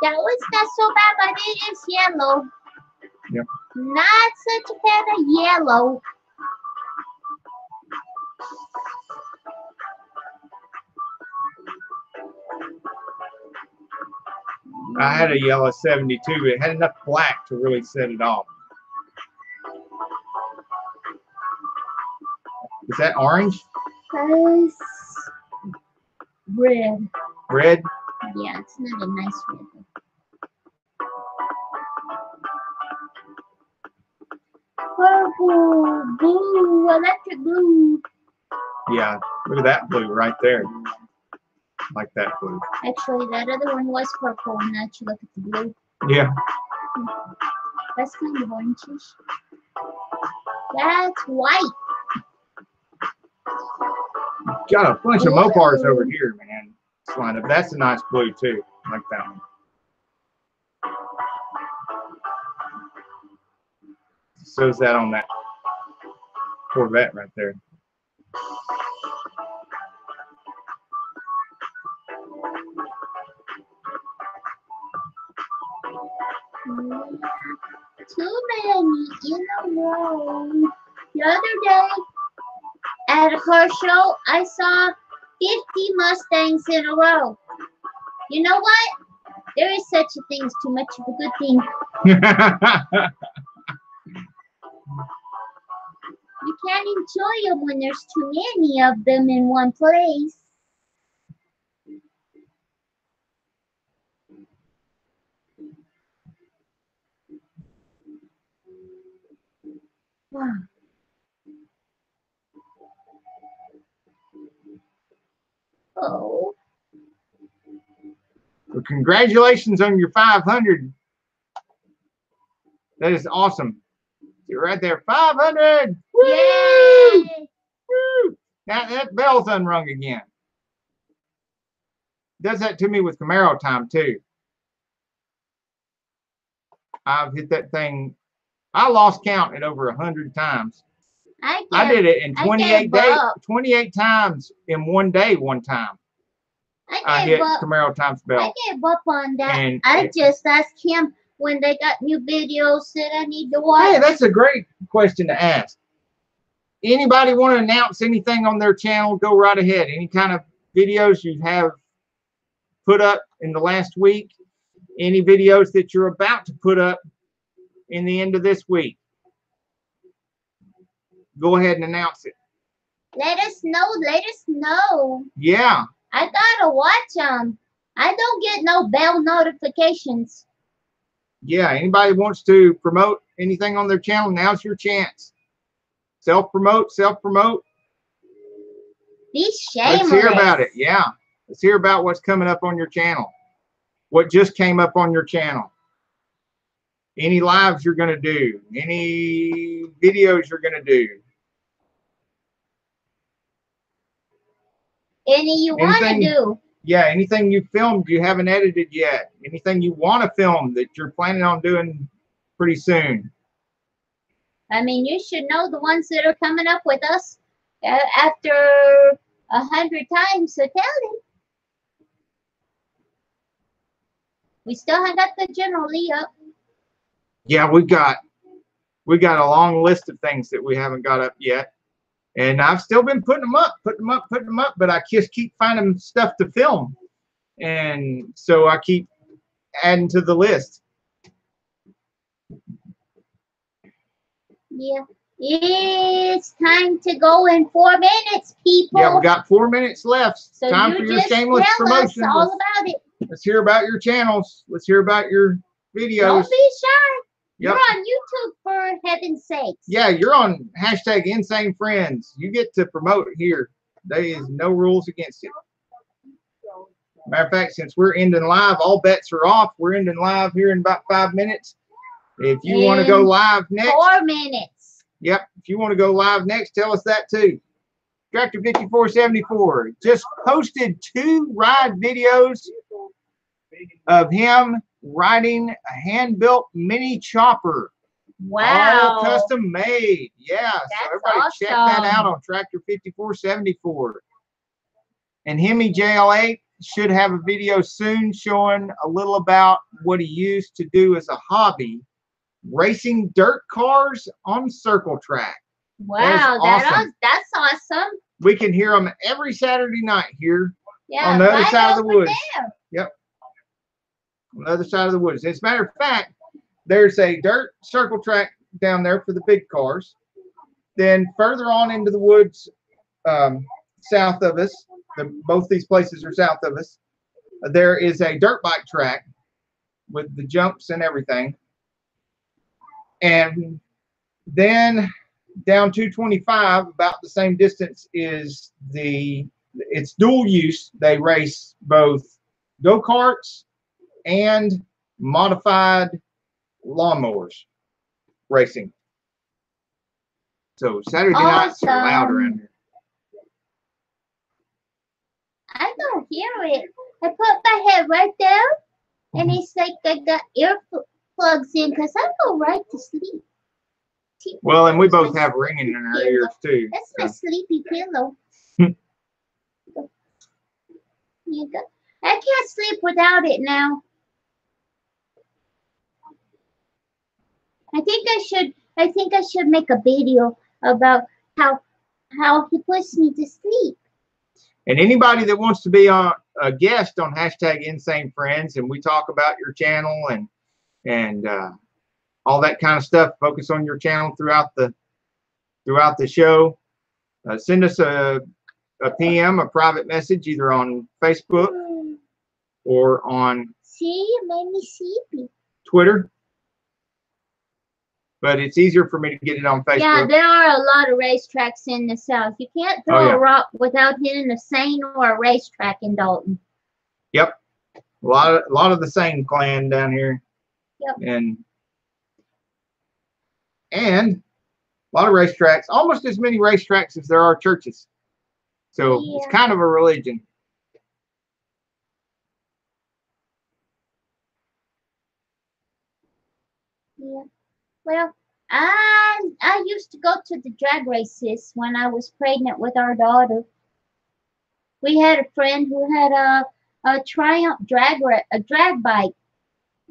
[SPEAKER 2] That one's not so bad, but it is yellow.
[SPEAKER 1] Yep.
[SPEAKER 2] Not such a fan of yellow.
[SPEAKER 1] I had a yellow 72. It had enough black to really set it off. Is that orange?
[SPEAKER 2] That's red.
[SPEAKER 1] Red?
[SPEAKER 2] Yeah, it's not a nice red. Purple, blue, electric blue.
[SPEAKER 1] Yeah, look at that blue right there. Like that blue.
[SPEAKER 2] Actually, that other one was purple. Now you look at the blue.
[SPEAKER 1] Yeah.
[SPEAKER 2] That's kind of orangish. That's white.
[SPEAKER 1] Got a bunch of Mopars over here, man. It's lined up. That's a nice blue too. I like that one. So is that on that Corvette right there.
[SPEAKER 2] Too many in a row. The other day at a car show, I saw 50 Mustangs in a row. You know what? There is such a thing as too much of a good thing. You can't enjoy them when there's too many of them in one place. Wow. Oh.
[SPEAKER 1] Well, congratulations on your 500. That is awesome. You're right there. 500. Woo!
[SPEAKER 2] Yay!
[SPEAKER 1] Woo! Now that bell's unrung again. Does that to me with Camaro time too. I've hit that thing. I lost count at over 100 times. I did it in 28 days, 28 times in one day. One time, I hit Camaro time spell.
[SPEAKER 2] I gave up on that.
[SPEAKER 1] And
[SPEAKER 2] I just asked him when they got new videos that I need to watch.
[SPEAKER 1] Hey, that's a great question to ask. Anybody want to announce anything on their channel? Go right ahead. Any kind of videos you have put up in the last week? Any videos that you're about to put up in the end of this week? Go ahead and announce it.
[SPEAKER 2] Let us know. Let us know.
[SPEAKER 1] Yeah.
[SPEAKER 2] I gotta watch them. I don't get no bell notifications.
[SPEAKER 1] Yeah. Anybody wants to promote anything on their channel? Now's your chance. Self-promote. Self-promote.
[SPEAKER 2] Be shameless.
[SPEAKER 1] Let's hear about it. Yeah. Let's hear about what's coming up on your channel. What just came up on your channel. Any lives you're going to do. Any videos you're going to do.
[SPEAKER 2] Any you want to do.
[SPEAKER 1] Yeah, anything you filmed you haven't edited yet. Anything you want to film that you're planning on doing pretty soon.
[SPEAKER 2] I mean, you should know the ones that are coming up with us after 100 times, so tell them. We still haven't got the general Lee up.
[SPEAKER 1] Yeah, we got a long list of things that we haven't got up yet. And I've still been putting them up, but I just keep finding stuff to film. And so I keep adding to the list.
[SPEAKER 2] Yeah. It's time to go in 4 minutes, people.
[SPEAKER 1] Yeah, we got 4 minutes left.
[SPEAKER 2] So
[SPEAKER 1] time for your shameless promotion.
[SPEAKER 2] All about it.
[SPEAKER 1] Let's hear about your channels. Let's hear about your videos.
[SPEAKER 2] Don't be shy.
[SPEAKER 1] Yep.
[SPEAKER 2] You're on YouTube, for heaven's sakes.
[SPEAKER 1] Yeah, you're on hashtag Insanefriends. You get to promote it here. There is no rules against it. Matter of fact, since we're ending live, all bets are off. We're ending live here in about 5 minutes. If you want to go live next.
[SPEAKER 2] 4 minutes.
[SPEAKER 1] Yep. If you want to go live next, tell us that too. Tractor 5474 just posted 2 ride videos of him riding a hand-built mini chopper.
[SPEAKER 2] Wow.
[SPEAKER 1] All custom made. Yeah.
[SPEAKER 2] That's
[SPEAKER 1] So everybody check that out on Tractor 5474. And Hemi JL8 should have a video soon showing a little about what he used to do as a hobby, racing dirt cars on circle track.
[SPEAKER 2] Wow,
[SPEAKER 1] awesome.
[SPEAKER 2] That's awesome.
[SPEAKER 1] We can hear them every Saturday night here
[SPEAKER 2] Yeah,
[SPEAKER 1] on the other side of the woods.
[SPEAKER 2] There.
[SPEAKER 1] Yep. On the other side of the woods. As a matter of fact, there's a dirt circle track down there for the big cars. Then further on into the woods, south of us, both these places are south of us, there is a dirt bike track with the jumps and everything. And then down 225, about the same distance, is it's dual use. They race both go-karts and modified lawnmowers racing. So Saturday nights are loud around here.
[SPEAKER 2] I don't hear it. I put my head right there, and it's like I got earplugs in because I go right to sleep.
[SPEAKER 1] Well, and we both have ringing in our ears too.
[SPEAKER 2] That's my sleepy pillow. You go. I can't sleep without it now. I think I should make a video about how he puts me to sleep.
[SPEAKER 1] And anybody that wants to be a guest on hashtag Insanefriends, and we talk about your channel and all that kind of stuff, focus on your channel throughout the show. Send us a PM, a private message, either on Facebook or on
[SPEAKER 2] you made me sleepy.
[SPEAKER 1] Twitter. But it's easier for me to get it on Facebook.
[SPEAKER 2] Yeah, there are a lot of racetracks in the South. You can't throw a rock without hitting a Sane or a racetrack in Dalton.
[SPEAKER 1] Yep. A lot of the Sane clan down here.
[SPEAKER 2] Yep.
[SPEAKER 1] And a lot of racetracks, almost as many racetracks as there are churches. So it's kind of a religion.
[SPEAKER 2] Yeah. Well, I used to go to the drag races when I was pregnant with our daughter. We had a friend who had a Triumph drag bike,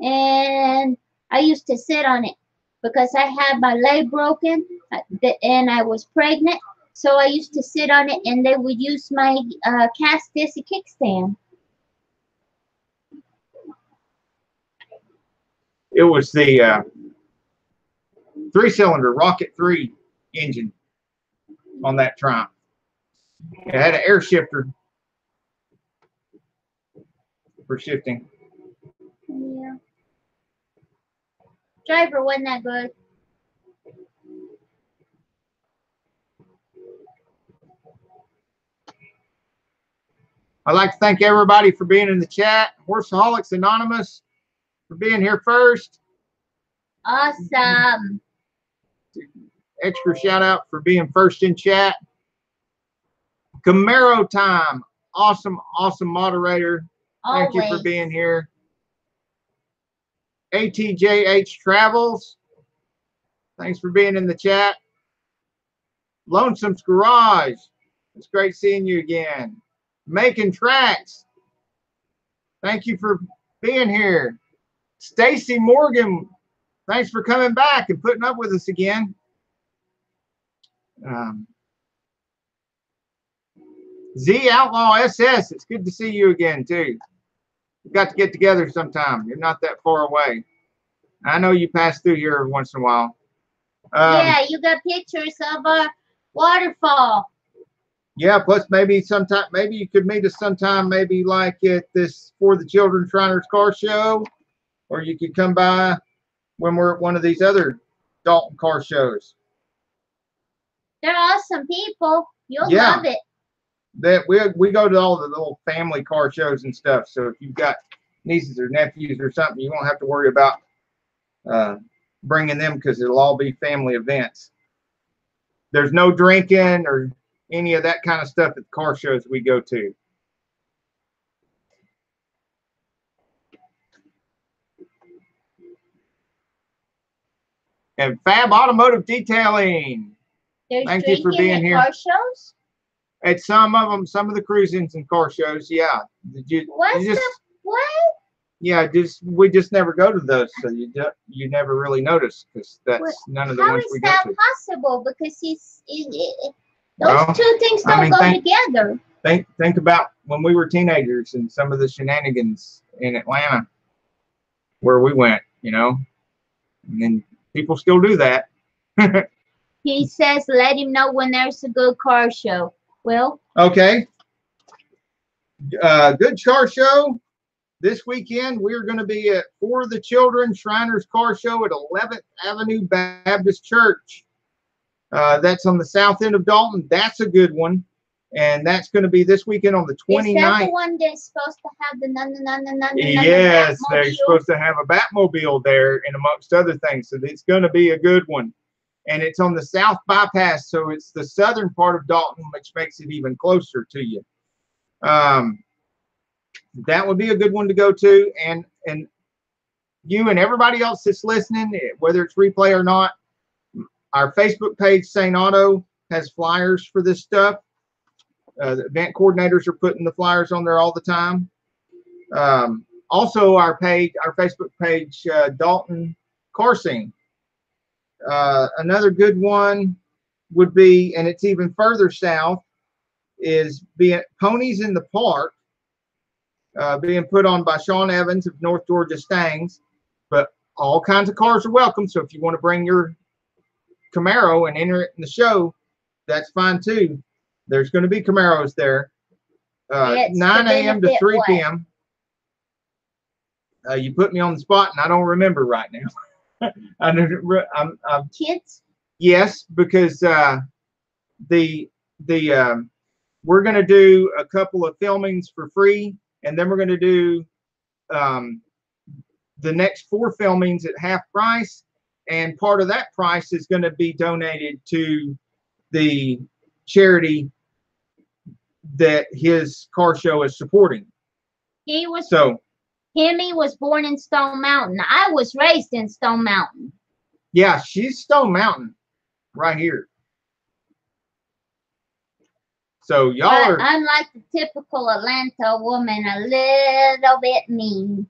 [SPEAKER 2] and I used to sit on it because I had my leg broken and I was pregnant. So I used to sit on it, and they would use my cast disc kickstand.
[SPEAKER 1] It was the 3-cylinder Rocket 3 engine on that Triumph. It had an air shifter for shifting.
[SPEAKER 2] Yeah. Driver wasn't that good.
[SPEAKER 1] I'd like to thank everybody for being in the chat. Horseaholics Anonymous for being here first.
[SPEAKER 2] Awesome.
[SPEAKER 1] Extra shout out for being first in chat. Camaro Time. Awesome moderator. Thank you for being here. ATJH Travels. Thanks for being in the chat. Lonesome's Garage. It's great seeing you again. Making Tracks. Thank you for being here. Stacy Morgan. Thanks for coming back and putting up with us again. Z Outlaw SS. It's good to see you again too. We've got to get together sometime. You're not that far away. I know you pass through here every once in a while.
[SPEAKER 2] Yeah, you got pictures of a waterfall.
[SPEAKER 1] Yeah, plus maybe you could meet us sometime, maybe like at this For the Children Shriners Car Show, or you could come by when we're at one of these other Dalton car shows.
[SPEAKER 2] They're awesome people. You'll
[SPEAKER 1] Yeah.
[SPEAKER 2] love it.
[SPEAKER 1] That we go to all the little family car shows and stuff. So if you've got nieces or nephews or something, you won't have to worry about bringing them, because it'll all be family events. There's no drinking or any of that kind of stuff at the car shows we go to. And Fab Automotive Detailing.
[SPEAKER 2] There's
[SPEAKER 1] Thank you for
[SPEAKER 2] drinking
[SPEAKER 1] being
[SPEAKER 2] at
[SPEAKER 1] here.
[SPEAKER 2] car shows?
[SPEAKER 1] At some of them, some of the cruisings and car shows, yeah.
[SPEAKER 2] What's
[SPEAKER 1] you just,
[SPEAKER 2] the what?
[SPEAKER 1] Yeah, we just never go to those, so you never really notice, because that's none of the
[SPEAKER 2] How
[SPEAKER 1] ones
[SPEAKER 2] is
[SPEAKER 1] we go
[SPEAKER 2] that
[SPEAKER 1] to.
[SPEAKER 2] possible? Because those
[SPEAKER 1] Well,
[SPEAKER 2] two things don't go together.
[SPEAKER 1] Think about when we were teenagers and some of the shenanigans in Atlanta where we went, you know, and then people still do that.
[SPEAKER 2] He says, let him know when there's a good car show. Well,
[SPEAKER 1] Okay. Good car show. This weekend, we're going to be at For the Children Shriners Car Show at 11th Avenue Baptist Church. That's on the south end of Dalton. That's a good one. And that's going to be this weekend on the 29th.
[SPEAKER 2] is that the one that's supposed to have the
[SPEAKER 1] Yes, they're
[SPEAKER 2] Batmobile?
[SPEAKER 1] supposed to have a Batmobile there, and amongst other things. So it's going to be a good one. And it's on the South Bypass, so it's the southern part of Dalton, which makes it even closer to you. That would be a good one to go to. And you and everybody else that's listening, whether it's replay or not, our Facebook page, Saneauto, has flyers for this stuff. The event coordinators are putting the flyers on there all the time. Also, our Facebook page, Dalton Car Sane. Another good one would be, and it's even further south, is being Ponies in the Park, being put on by Sean Evans of North Georgia Stangs. But all kinds of cars are welcome. So if you want to bring your Camaro and enter it in the show, that's fine too. There's going to be Camaros there. 9 a.m. to 3 p.m. You put me on the spot, and I don't remember right now. I'm
[SPEAKER 2] Kids?
[SPEAKER 1] Yes, because we're going to do a couple of filmings for free, and then we're going to do the next 4 filmings at half price, and part of that price is going to be donated to the charity that his car show is supporting.
[SPEAKER 2] Himmy was born in Stone Mountain. I was raised in Stone Mountain.
[SPEAKER 1] Yeah, she's Stone Mountain right here. So y'all are.
[SPEAKER 2] I'm like the typical Atlanta woman, a little bit mean.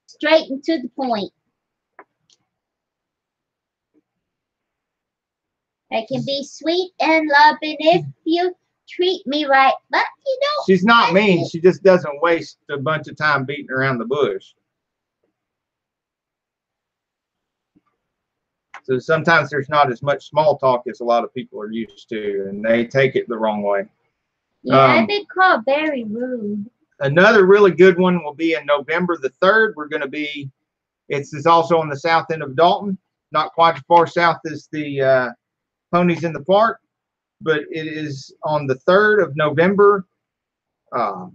[SPEAKER 2] Straight and to the point. I can be sweet and loving if you treat me right, but you don't.
[SPEAKER 1] She's not mean. She just doesn't waste a bunch of time beating around the bush. So sometimes there's not as much small talk as a lot of people are used to, and they take it the wrong way.
[SPEAKER 2] Yeah, I've been called very rude.
[SPEAKER 1] Another really good one will be in November the 3rd. We're going to be, it's also on the south end of Dalton, not quite as far south as the Ponies in the Park, but it is on the 3rd of November. Dawn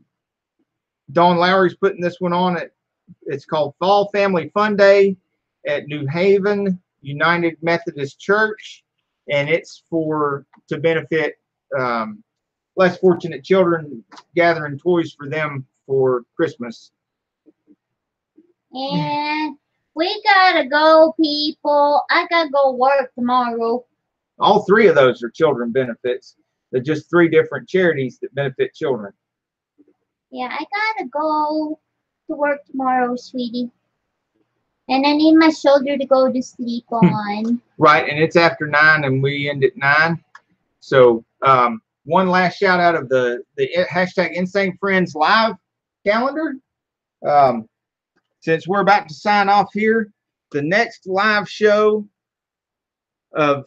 [SPEAKER 1] Lowry's putting this one on. It's called Fall Family Fun Day at New Haven United Methodist Church, and it's to benefit less fortunate children, gathering toys for them for Christmas.
[SPEAKER 2] And we gotta go, people. I gotta go work tomorrow.
[SPEAKER 1] All 3 of those are children benefits. They're just 3 different charities that benefit children.
[SPEAKER 2] Yeah, I gotta go to work tomorrow, sweetie. And I need my shoulder to go to sleep on.
[SPEAKER 1] Right, and it's after 9, and we end at 9. So one last shout out of the hashtag Insanefriends live calendar. Since we're about to sign off here, the next live show of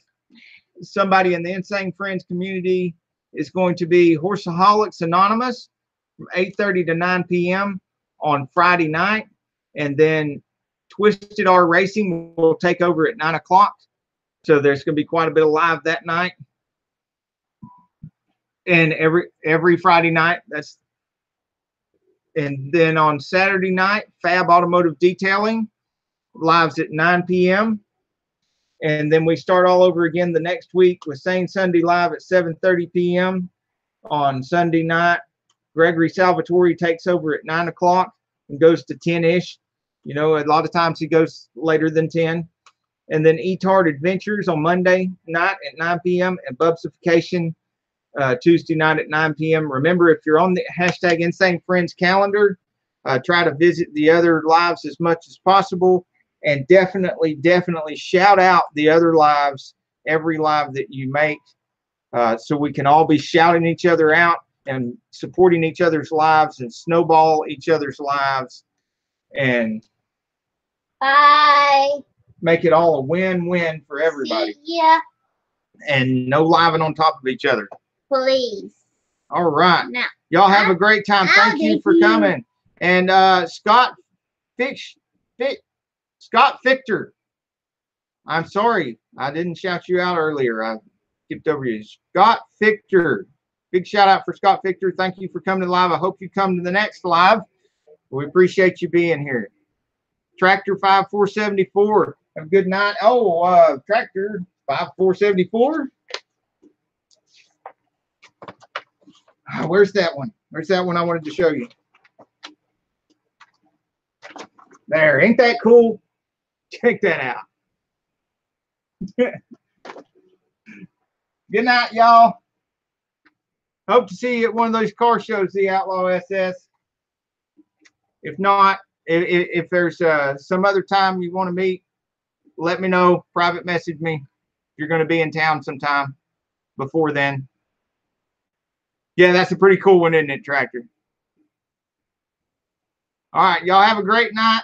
[SPEAKER 1] somebody in the Insane Friends community is going to be Horseaholics Anonymous from 8:30 to 9 p.m. on Friday night. And then Twisted R Racing will take over at 9 o'clock. So there's going to be quite a bit of live that night. And every Friday night, and then on Saturday night, Fab Automotive Detailing lives at 9 p.m. And then we start all over again the next week with Sane Sunday Live at 7:30 p.m. on Sunday night. Gregory Salvatore takes over at 9 o'clock and goes to 10-ish. You know, a lot of times he goes later than 10. And then E-Tard Adventures on Monday night at 9 p.m. and Bubsification Tuesday night at 9 p.m. Remember, if you're on the hashtag Insanefriends calendar, try to visit the other lives as much as possible. And definitely shout out the other lives, every live that you make, so we can all be shouting each other out and supporting each other's lives and snowball each other's lives and
[SPEAKER 2] Bye.
[SPEAKER 1] make it all a win-win for everybody.
[SPEAKER 2] See ya.
[SPEAKER 1] And no living on top of each other.
[SPEAKER 2] Please.
[SPEAKER 1] All right.
[SPEAKER 2] Now,
[SPEAKER 1] y'all have a great time. Thank you for coming. And Scott Victor, I'm sorry I didn't shout you out earlier. I skipped over you. Scott Victor, big shout out for Scott Victor. Thank you for coming to live. I hope you come to the next live. We appreciate you being here. Tractor 5474, have a good night. Oh, Tractor 5474. Where's that one? Where's that one I wanted to show you? There, ain't that cool? Check that out. Good night, y'all. Hope to see you at one of those car shows, the Outlaw SS. If not, if there's some other time you want to meet, let me know. Private message me if you're going to be in town sometime before then. Yeah, that's a pretty cool one, isn't it, Tractor? All right, y'all have a great night.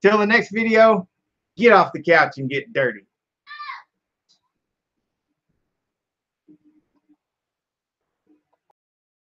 [SPEAKER 1] Till the next video, get off the couch and get dirty.